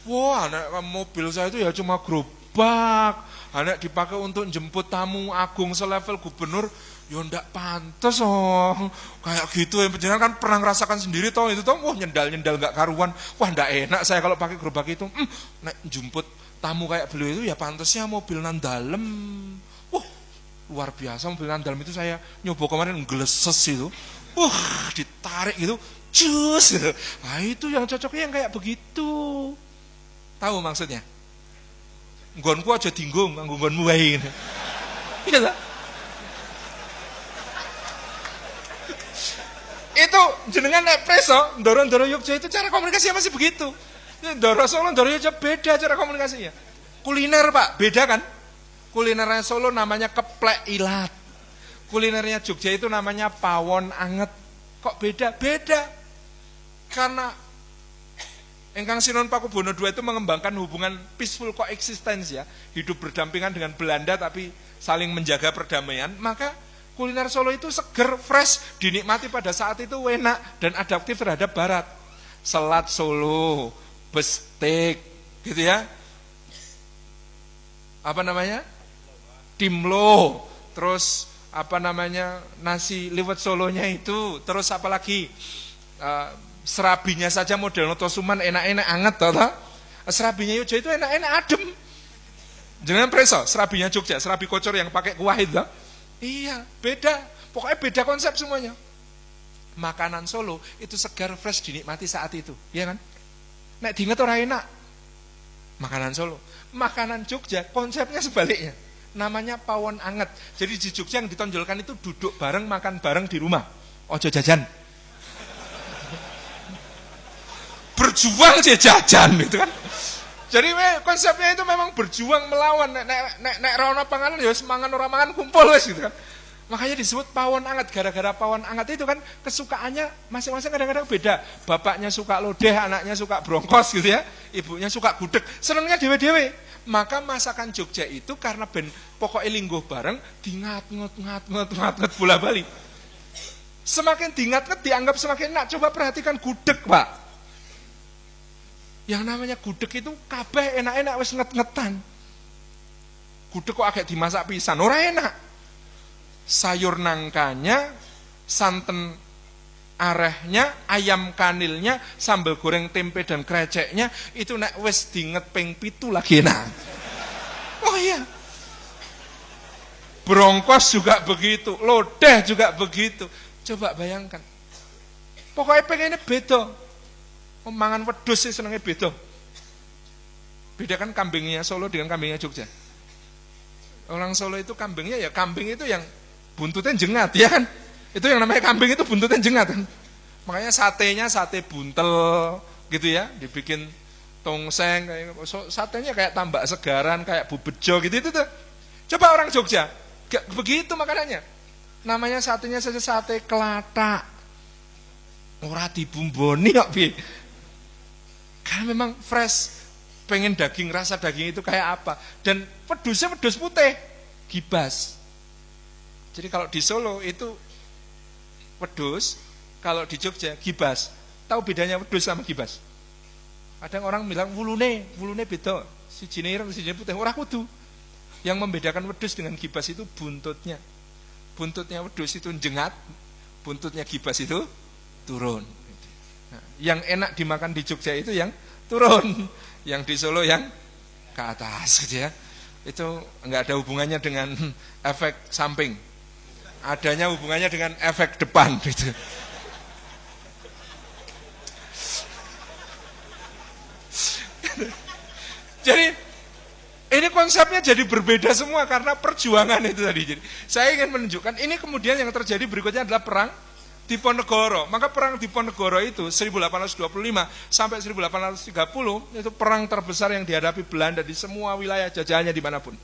Wah, mobil saya itu ya cuma gerobak, Anak dipakai untuk jemput tamu agung selevel gubernur, ya ndak pantes oh. Kayak gitu ya, penjenengan kan pernah ngerasakan sendiri toh itu toh, wah nyendal-nyendal nggak karuan. Wah ndak enak saya kalau pakai gerobak itu. Nek jemput tamu kayak beliau itu ya pantesnya mobil nan dalem. Wah, luar biasa mobil nan dalem itu saya nyoba kemarin ngeleses itu. Wah, ditarik gitu. Cus. Nah, itu yang cocoknya yang kayak begitu. Tahu maksudnya? Nggonku aja dinggung, nganggo nggonmu wae. Iya tak? Itu jenengan nek preso, ndoro-ndoro Yogya itu cara komunikasi masih begitu. Ndoro Solo, ndoro Yogya beda cara komunikasinya. Kuliner Pak, beda kan? Kulinernya Solo namanya keplek ilat. Kulinernya Jogja itu namanya pawon anget. Kok beda? Beda. Karena Engkang Sinon Pakubono II itu mengembangkan hubungan peaceful coexistence ya, hidup berdampingan dengan Belanda tapi saling menjaga perdamaian, maka kuliner Solo itu seger, fresh, dinikmati pada saat itu enak dan adaptif terhadap barat. Selat Solo, bestek, gitu ya. Apa namanya? Timlo, terus apa namanya? Nasi liwet Solonya itu, terus apa lagi? Serabinya saja model Notosuman enak-enak anget toh. Serabinya Yogya itu enak-enak adem. Jangan preso, serabinya Jogja, serabi kocor yang pakai kuah itu. Iya, beda. Pokoknya beda konsep semuanya. Makanan Solo itu segar fresh dinikmati saat itu, ya kan? Nek diinget ora enak. Makanan Solo. Makanan Jogja konsepnya sebaliknya. Namanya pawon anget. Jadi di Jogja yang ditonjolkan itu duduk bareng, makan bareng di rumah. Ojo jajan. Berjuang aja jajan gitu kan. Jadi konsepnya itu memang berjuang melawan nek ora panganan ya semangan ora mangan kumpul wis gitu kan. Makanya disebut pawon anget, gara-gara pawon anget itu kan kesukaannya masing-masing kadang-kadang beda. Bapaknya suka lodeh, anaknya suka brongkos gitu ya. Ibunya suka gudeg, senengnya dewe-dewe. Maka masakan Jogja itu karena ben pokoknya lingguh bareng dingat-ngat bola-bali. Semakin dingat-ngat dianggap semakin enak. Coba perhatikan gudeg, Pak. Yang namanya gudeg itu kabeh enak-enak wis nget-ngetan. Gudeg kok agak dimasak pisan, ora enak. Sayur nangkanya, santen arehnya, ayam kanilnya, sambal goreng tempe dan kreceknya itu nek wis dinget ping 7 lagi enak. Oh iya. Brongkos juga begitu, lodeh juga begitu. Coba bayangkan. Pokoknya pengennya beda. Mangan wedhus sih senengnya beda. Beda kan kambingnya Solo dengan kambingnya Jogja. Orang Solo itu kambingnya ya kambing itu yang buntutnya jengat ya kan. Itu yang namanya kambing itu buntutnya jengat kan. Makanya satenya sate buntel gitu ya, dibikin tongseng kayak satenya kayak tambak segaran, kayak bubejo gitu itu tuh. Coba orang Jogja, gak begitu makanannya. Namanya satenya saja sate kelatak. Ora dibumboni kok piye. Karena memang fresh, pengen daging, rasa daging itu kayak apa. Dan wedhusnya wedhus putih, gibas. Jadi kalau di Solo itu wedhus, kalau di Jogja gibas. Tahu bedanya wedhus sama gibas? Kadang orang bilang wulune beda. Sijine ireng, sijine putih, ora kudu. Yang membedakan wedhus dengan gibas itu buntutnya. Buntutnya wedhus itu jengat, buntutnya gibas itu turun. Nah, yang enak dimakan di Jogja itu yang turun, yang di Solo yang ke atas gitu ya. Itu enggak ada hubungannya dengan efek samping. Adanya hubungannya dengan efek depan gitu. Jadi ini konsepnya jadi berbeda semua karena perjuangan itu tadi. Jadi saya ingin menunjukkan ini kemudian yang terjadi berikutnya adalah perang Diponegoro. Maka perang Diponegoro itu 1825 sampai 1830 itu perang terbesar yang dihadapi Belanda di semua wilayah jajahannya dimanapun.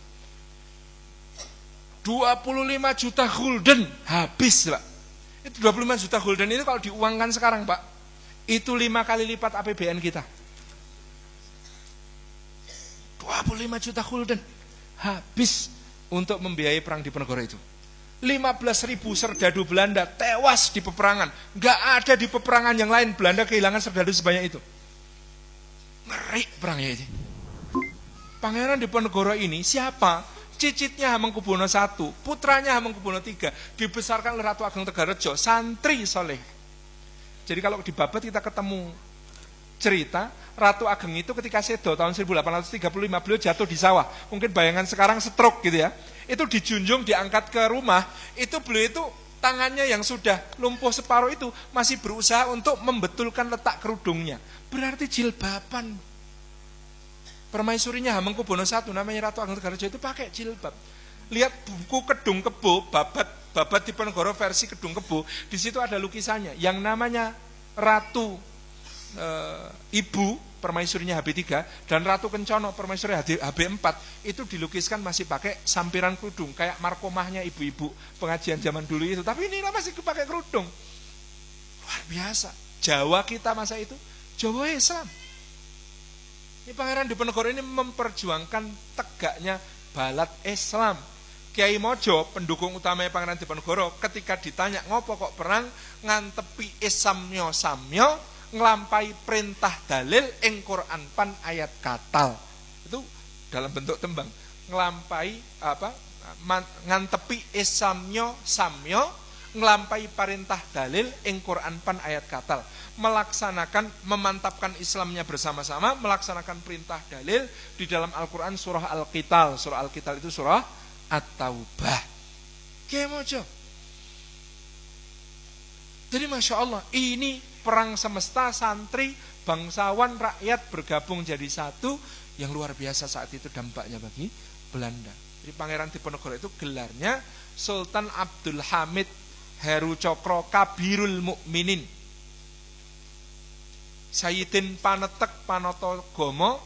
25 juta gulden habis Pak. Itu 25 juta gulden itu kalau diuangkan sekarang Pak, itu 5 kali lipat APBN kita. 25 juta gulden habis untuk membiayai perang Diponegoro itu. 15.000 serdadu Belanda tewas di peperangan. Gak ada di peperangan yang lain Belanda kehilangan serdadu sebanyak itu. Ngeri perangnya ini. Pangeran Diponegoro ini siapa? cicitnya Hamengkubuwono I, putranya Hamengkubuwono III, dibesarkan oleh Ratu Ageng Tegarejo, santri soleh. Jadi kalau di Babad kita ketemu cerita, Ratu Ageng itu ketika sedo tahun 1835 beliau jatuh di sawah. Mungkin bayangan sekarang stroke gitu ya. Itu dijunjung, diangkat ke rumah, itu beliau itu tangannya yang sudah lumpuh separuh itu masih berusaha untuk membetulkan letak kerudungnya. Berarti jilbaban. Permaisurinya Hamengkubuwono I namanya Ratu Ageng Tegarejo itu pakai jilbab. Lihat buku Kedung Kebo, Babad Diponegoro versi Kedung Kebo, di situ ada lukisannya yang namanya Ratu Ibu permaisurinya HB3 dan Ratu Kencono permaisuri HB4 itu dilukiskan masih pakai sampiran kerudung kayak markomahnya ibu-ibu pengajian zaman dulu itu, tapi ini masih pakai kerudung. Luar biasa. Jawa kita masa itu Jawa Islam. Ini Pangeran Diponegoro ini memperjuangkan tegaknya balat Islam. Kiai Mojo, pendukung utamanya Pangeran Diponegoro, ketika ditanya ngopo kok perang ngantepi Islamnya samyo ngelampai perintah dalil ing Quran pan ayat katal. Itu dalam bentuk tembang. Ngelampai ngantepi Islamnya samyo ngelampai perintah dalil ing Quran pan ayat katal. Melaksanakan, memantapkan Islamnya bersama-sama, melaksanakan perintah dalil di dalam Al-Quran surah Al-Qital. Surah Al-Qital itu surah At-Taubah. Kiai Mojo. Jadi Masya Allah, ini perang semesta, santri, bangsawan, rakyat bergabung jadi satu, yang luar biasa saat itu dampaknya bagi Belanda. Jadi Pangeran Diponegoro itu gelarnya Sultan Abdul Hamid Heru Cokro Kabirul Mukminin, Sayyidin Panetek Panoto Gomo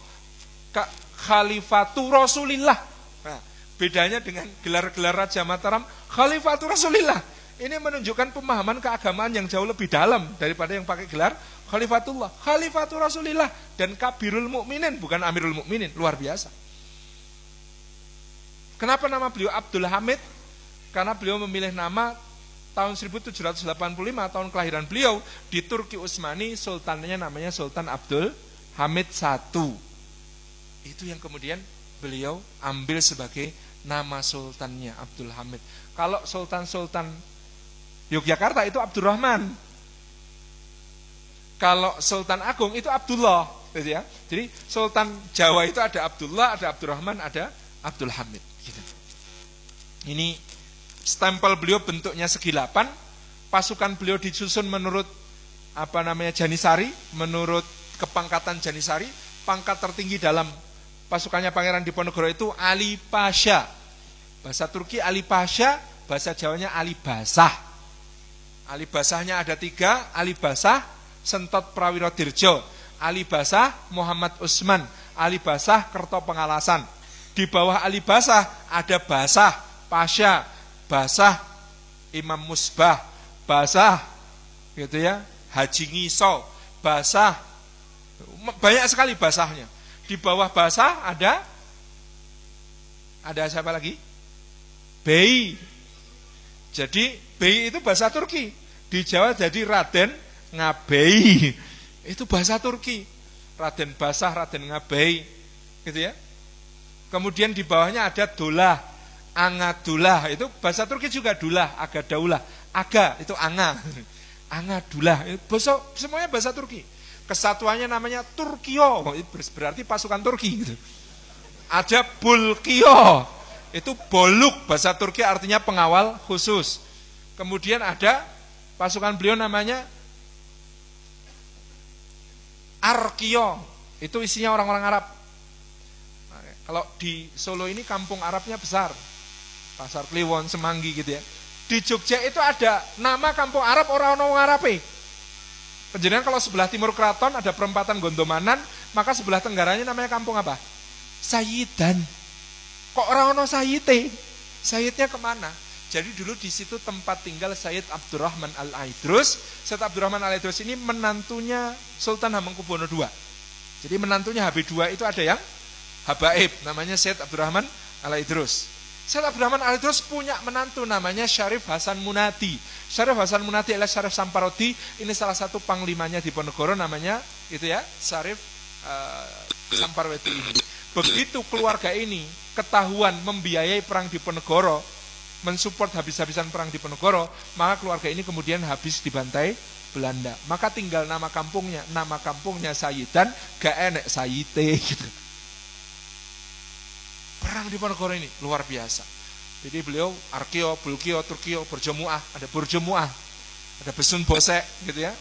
Khalifatu Rasulillah. Nah, bedanya dengan gelar-gelar Raja Mataram, Khalifatu Rasulillah. Ini menunjukkan pemahaman keagamaan yang jauh lebih dalam daripada yang pakai gelar Khalifatullah. Khalifatul Rasulillah dan Kabirul Mukminin, bukan Amirul Mukminin. Luar biasa. Kenapa nama beliau Abdul Hamid? Karena beliau memilih nama tahun 1785, tahun kelahiran beliau, di Turki Utsmani, sultannya namanya Sultan Abdul Hamid I. Itu yang kemudian beliau ambil sebagai nama sultannya, Abdul Hamid. Kalau sultan-sultan Yogyakarta itu Abdurrahman. Kalau Sultan Agung itu Abdullah, gitu ya. Jadi Sultan Jawa itu ada Abdullah, ada Abdurrahman, ada Abdul Hamid. Gitu. Ini stempel beliau bentuknya segi 8. Pasukan beliau disusun menurut Janisari, menurut kepangkatan Janisari. Pangkat tertinggi dalam pasukannya Pangeran Diponegoro itu Ali Pasha. Bahasa Turki Ali Pasha, bahasa Jawanya Ali Basah. Ali Basahnya ada 3, Ali Basah Sentot Prawiro Dirjo, Ali Basah Muhammad Usman, Ali Basah Kerto Pengalasan. Di bawah Ali Basah ada Basah Pasha, Basah Imam Musbah, Basah gitu ya, Haji Ngiso, Basah, banyak sekali basahnya. Di bawah Basah ada siapa lagi? Bey. Jadi Bey itu bahasa Turki. Di Jawa jadi Raden Ngabei. Itu bahasa Turki. Raden Basah, Raden Ngabei. Gitu ya. Kemudian di bawahnya ada Dolah, Angadullah. Itu bahasa Turki juga Dulah, Agadaulah. Aga itu Anga. Angadullah. Itu semuanya bahasa Turki. Kesatuannya namanya Turkiyo. Berarti pasukan Turki gitu. Ada Bulkiyo. Itu Boluk, bahasa Turki artinya pengawal khusus. Kemudian ada pasukan beliau namanya Arkio, itu isinya orang-orang Arab. Nah, kalau di Solo ini kampung Arabnya besar, Pasar Kliwon, Semanggi gitu ya. Di Jogja itu ada nama kampung Arab orang-orang Arabe. Penjelasan kalau sebelah timur keraton ada perempatan Gondomanan, maka sebelah tenggaranya namanya kampung apa? Sayidan. Kok orang-orang Sayite? Sayidnya kemana? Jadi dulu di situ tempat tinggal Sayyid Abdurrahman Al-Aidrus. Sayyid Abdurrahman Al-Aidrus ini menantunya Sultan Hamengkubuwono II. Jadi menantunya HB2 itu ada yang habaib, namanya Sayyid Abdurrahman Al-Aidrus. Sayyid Abdurrahman Al-Aidrus punya menantu namanya Syarif Hasan Munati. Syarif Hasan Munati adalah Syarif Samparodi. Ini salah satu panglimanya Diponegoro, namanya itu ya, Syarif Samparwedi ini. Begitu keluarga ini ketahuan membiayai perang Diponegoro, mensupport habis-habisan perang Diponegoro, maka keluarga ini kemudian habis dibantai Belanda. Maka tinggal nama kampungnya Sayidan, gak enek Sayite gitu. Perang Diponegoro ini luar biasa. Jadi beliau Arkio, Bulkio, Turkio, Berjomuah, ada Burjomuah, ada Besun Bosek gitu ya.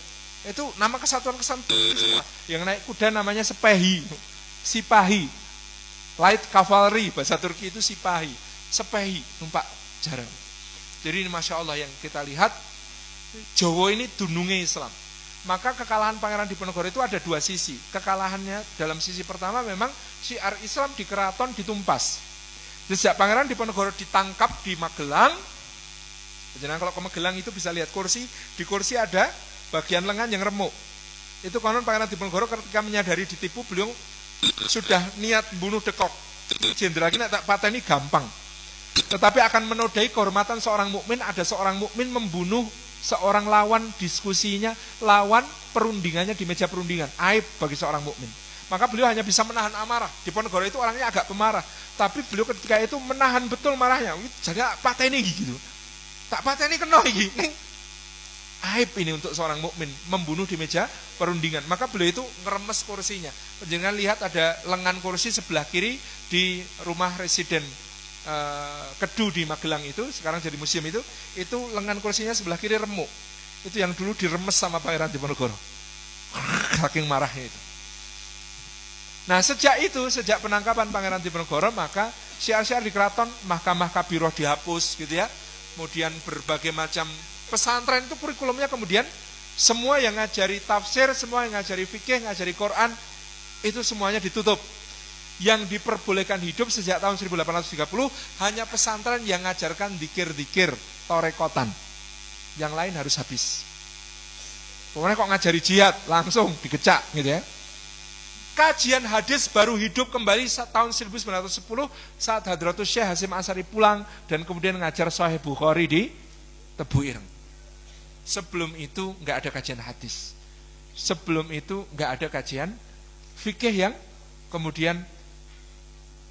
Itu nama kesatuan-kesatuan semua. Yang naik kuda namanya Sepehi, Sipahi, Light Cavalry, bahasa Turki itu Sipahi, Sepehi, numpak jarang. Jadi ini Masya Allah yang kita lihat, Jawa ini dunungnya Islam. Maka kekalahan Pangeran Diponegoro itu ada dua sisi. Kekalahannya dalam sisi pertama memang syiar Islam di keraton ditumpas. Sejak Pangeran Diponegoro ditangkap di Magelang, jadi kalau ke Magelang itu bisa lihat kursi, di kursi ada bagian lengan yang remuk. Itu konon Pangeran Diponegoro ketika menyadari ditipu, beliau sudah niat bunuh Dekok. Jenderal ini tak pateni gampang. Tetapi akan menodai kehormatan seorang mukmin, ada seorang mukmin membunuh seorang lawan diskusinya, lawan perundingannya di meja perundingan. Aib bagi seorang mukmin. Maka beliau hanya bisa menahan amarah. Diponegoro itu orangnya agak pemarah, tapi beliau ketika itu menahan betul marahnya. Jadi pateni gitu. Tak pateni kena iki. Aib ini untuk seorang mukmin membunuh di meja perundingan. Maka beliau itu ngeremes kursinya. Jangan lihat ada lengan kursi sebelah kiri di rumah residen Kedu di Magelang itu, sekarang jadi museum itu lengan kursinya sebelah kiri remuk. Itu yang dulu diremes sama Pangeran Diponegoro. Saking marahnya itu. Nah sejak penangkapan Pangeran Diponegoro, maka syiar-syiar di keraton, mahkamah kabiroh dihapus gitu ya. Kemudian berbagai macam pesantren itu kurikulumnya kemudian semua yang ngajari tafsir, semua yang ngajari fikih, ngajari Quran, itu semuanya ditutup. Yang diperbolehkan hidup sejak tahun 1830 hanya pesantren yang ngajarkan dikir-dikir, torekotan. Yang lain harus habis. Pokoknya kok ngajari jihad, langsung digecak gitu ya. Kajian hadis baru hidup kembali tahun 1910 saat Hadratus Syekh Hasyim Asy'ari pulang dan kemudian ngajar Sahih Bukhari di Tebu Ireng. Sebelum itu nggak ada kajian hadis. Sebelum itu nggak ada kajian fikih yang kemudian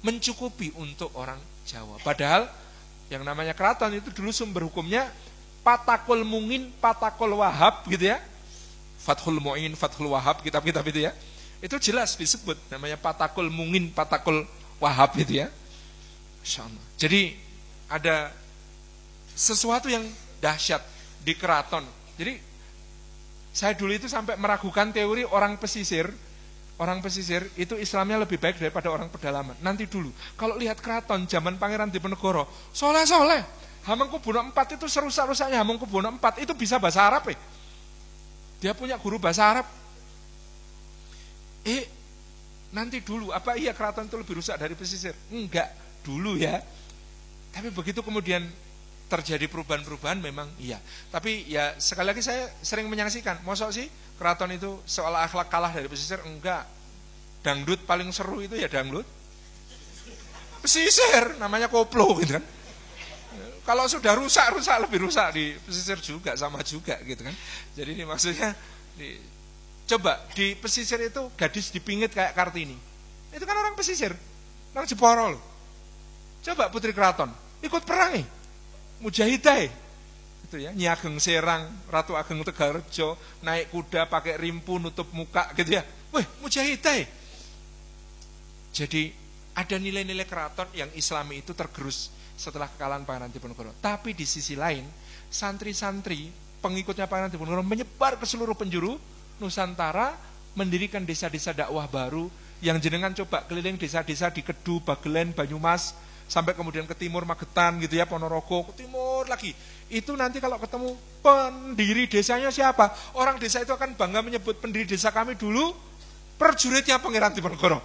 mencukupi untuk orang Jawa. Padahal yang namanya keraton itu dulu sumber hukumnya Patakul Mungin, Patakul Wahab gitu ya. Fathul Mu'in, Fathul Wahab, kitab-kitab itu ya. Itu jelas disebut namanya Patakul Mungin, Patakul Wahab itu ya. Masya Allah. Jadi ada sesuatu yang dahsyat di keraton. Jadi saya dulu itu sampai meragukan teori orang pesisir. Orang pesisir itu Islamnya lebih baik daripada orang pedalaman. Nanti dulu, kalau lihat keraton zaman Pangeran Diponegoro, soleh-soleh. Hamengkubuwono IV itu serusak-rusaknya Hamengkubuwono IV itu bisa bahasa Arab ya. Dia punya guru bahasa Arab. Nanti dulu, apa iya keraton itu lebih rusak dari pesisir? Enggak, dulu ya. Tapi begitu kemudian terjadi perubahan-perubahan memang iya. Tapi ya sekali lagi saya sering menyaksikan, mosok sih keraton itu seolah akhlak kalah dari pesisir? Enggak. Dangdut paling seru itu ya dangdut pesisir, namanya koplo gitu kan. Kalau sudah rusak lebih rusak di pesisir juga, sama juga gitu kan. Jadi ini maksudnya coba di pesisir itu gadis dipingit kayak Kartini. Itu kan orang pesisir, orang Jeporo loh. Coba putri keraton ikut perang mujahidah itu ya, Nyi Ageng Serang, Ratu Ageng Tegalrejo, naik kuda pakai rimpu nutup muka gitu ya. Wih, mujahidah. Jadi ada nilai-nilai keraton yang Islami itu tergerus setelah kekalahan Pangeran Diponegoro. Tapi di sisi lain, santri-santri pengikutnya Pangeran Diponegoro menyebar ke seluruh penjuru Nusantara, mendirikan desa-desa dakwah baru yang jenengan coba keliling desa-desa di Kedu, Bagelen, Banyumas, sampai kemudian ke timur Magetan gitu ya, Ponorogo, ke timur lagi. Itu nanti kalau ketemu pendiri desanya siapa, orang desa itu akan bangga menyebut pendiri desa kami dulu prajuritnya Pangeran Diponegoro.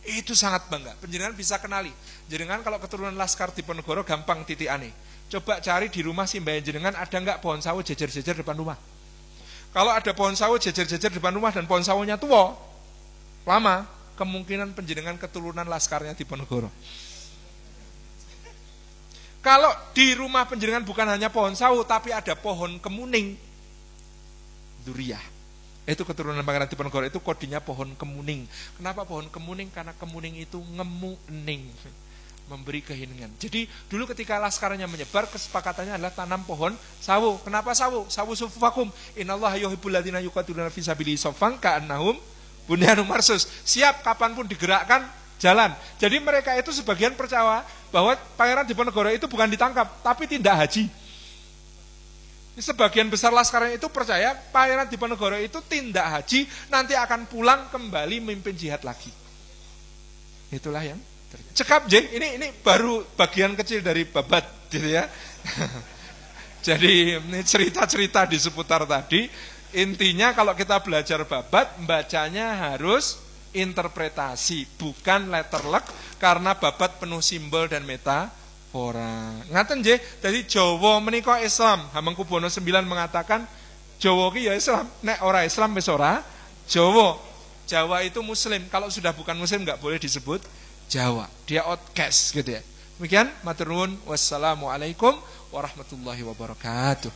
Itu sangat bangga. Penjenengan bisa kenali. Jenengan kalau keturunan Laskar Diponegoro gampang titikane. Coba cari di rumah simbahan jenengan ada enggak pohon sawo jejer-jejer depan rumah. Kalau ada pohon sawo jejer-jejer depan rumah dan pohon sawonya tua, lama, kemungkinan penjenengan keturunan Laskarnya Diponegoro. Kalau di rumah penjenengan bukan hanya pohon sawo, tapi ada pohon kemuning, duriah. Itu keturunan Pangeran Diponegoro itu kodinya pohon kemuning. Kenapa pohon kemuning? Karena kemuning itu ngemu ening, memberi keheningan. Jadi dulu ketika laskarnya menyebar, kesepakatannya adalah tanam pohon sawu. Kenapa sawu? Sawu sufufakum. Innallaha yuhibbul ladzina yuqatiluna fi sabilihi shaffan ka'annahum bunyanun marsus. Siap kapanpun digerakkan jalan. Jadi mereka itu sebagian percaya bahwa Pangeran Diponegoro itu bukan ditangkap, tapi tindak haji. Sebagian besar laskarnya itu percaya Pangeran Diponegoro itu tindak haji, nanti akan pulang kembali memimpin jihad lagi. Itulah yang cekap, J. Ini baru bagian kecil dari babat, gitu ya. Jadi ini cerita-cerita di seputar tadi. Intinya kalau kita belajar babat, bacanya harus interpretasi, bukan letterlek, karena babat penuh simbol dan metafora. Ngaten nggih, dadi Jawa menika Islam. Hamengkubuwono IX mengatakan Jawa ki ya Islam, nek ora Islam wis ora Jawa. Jawa itu muslim, kalau sudah bukan muslim enggak boleh disebut Jawa. Dia outcast gitu ya. Demikian, matur nuwun. Wassalamualaikum warahmatullahi wabarakatuh.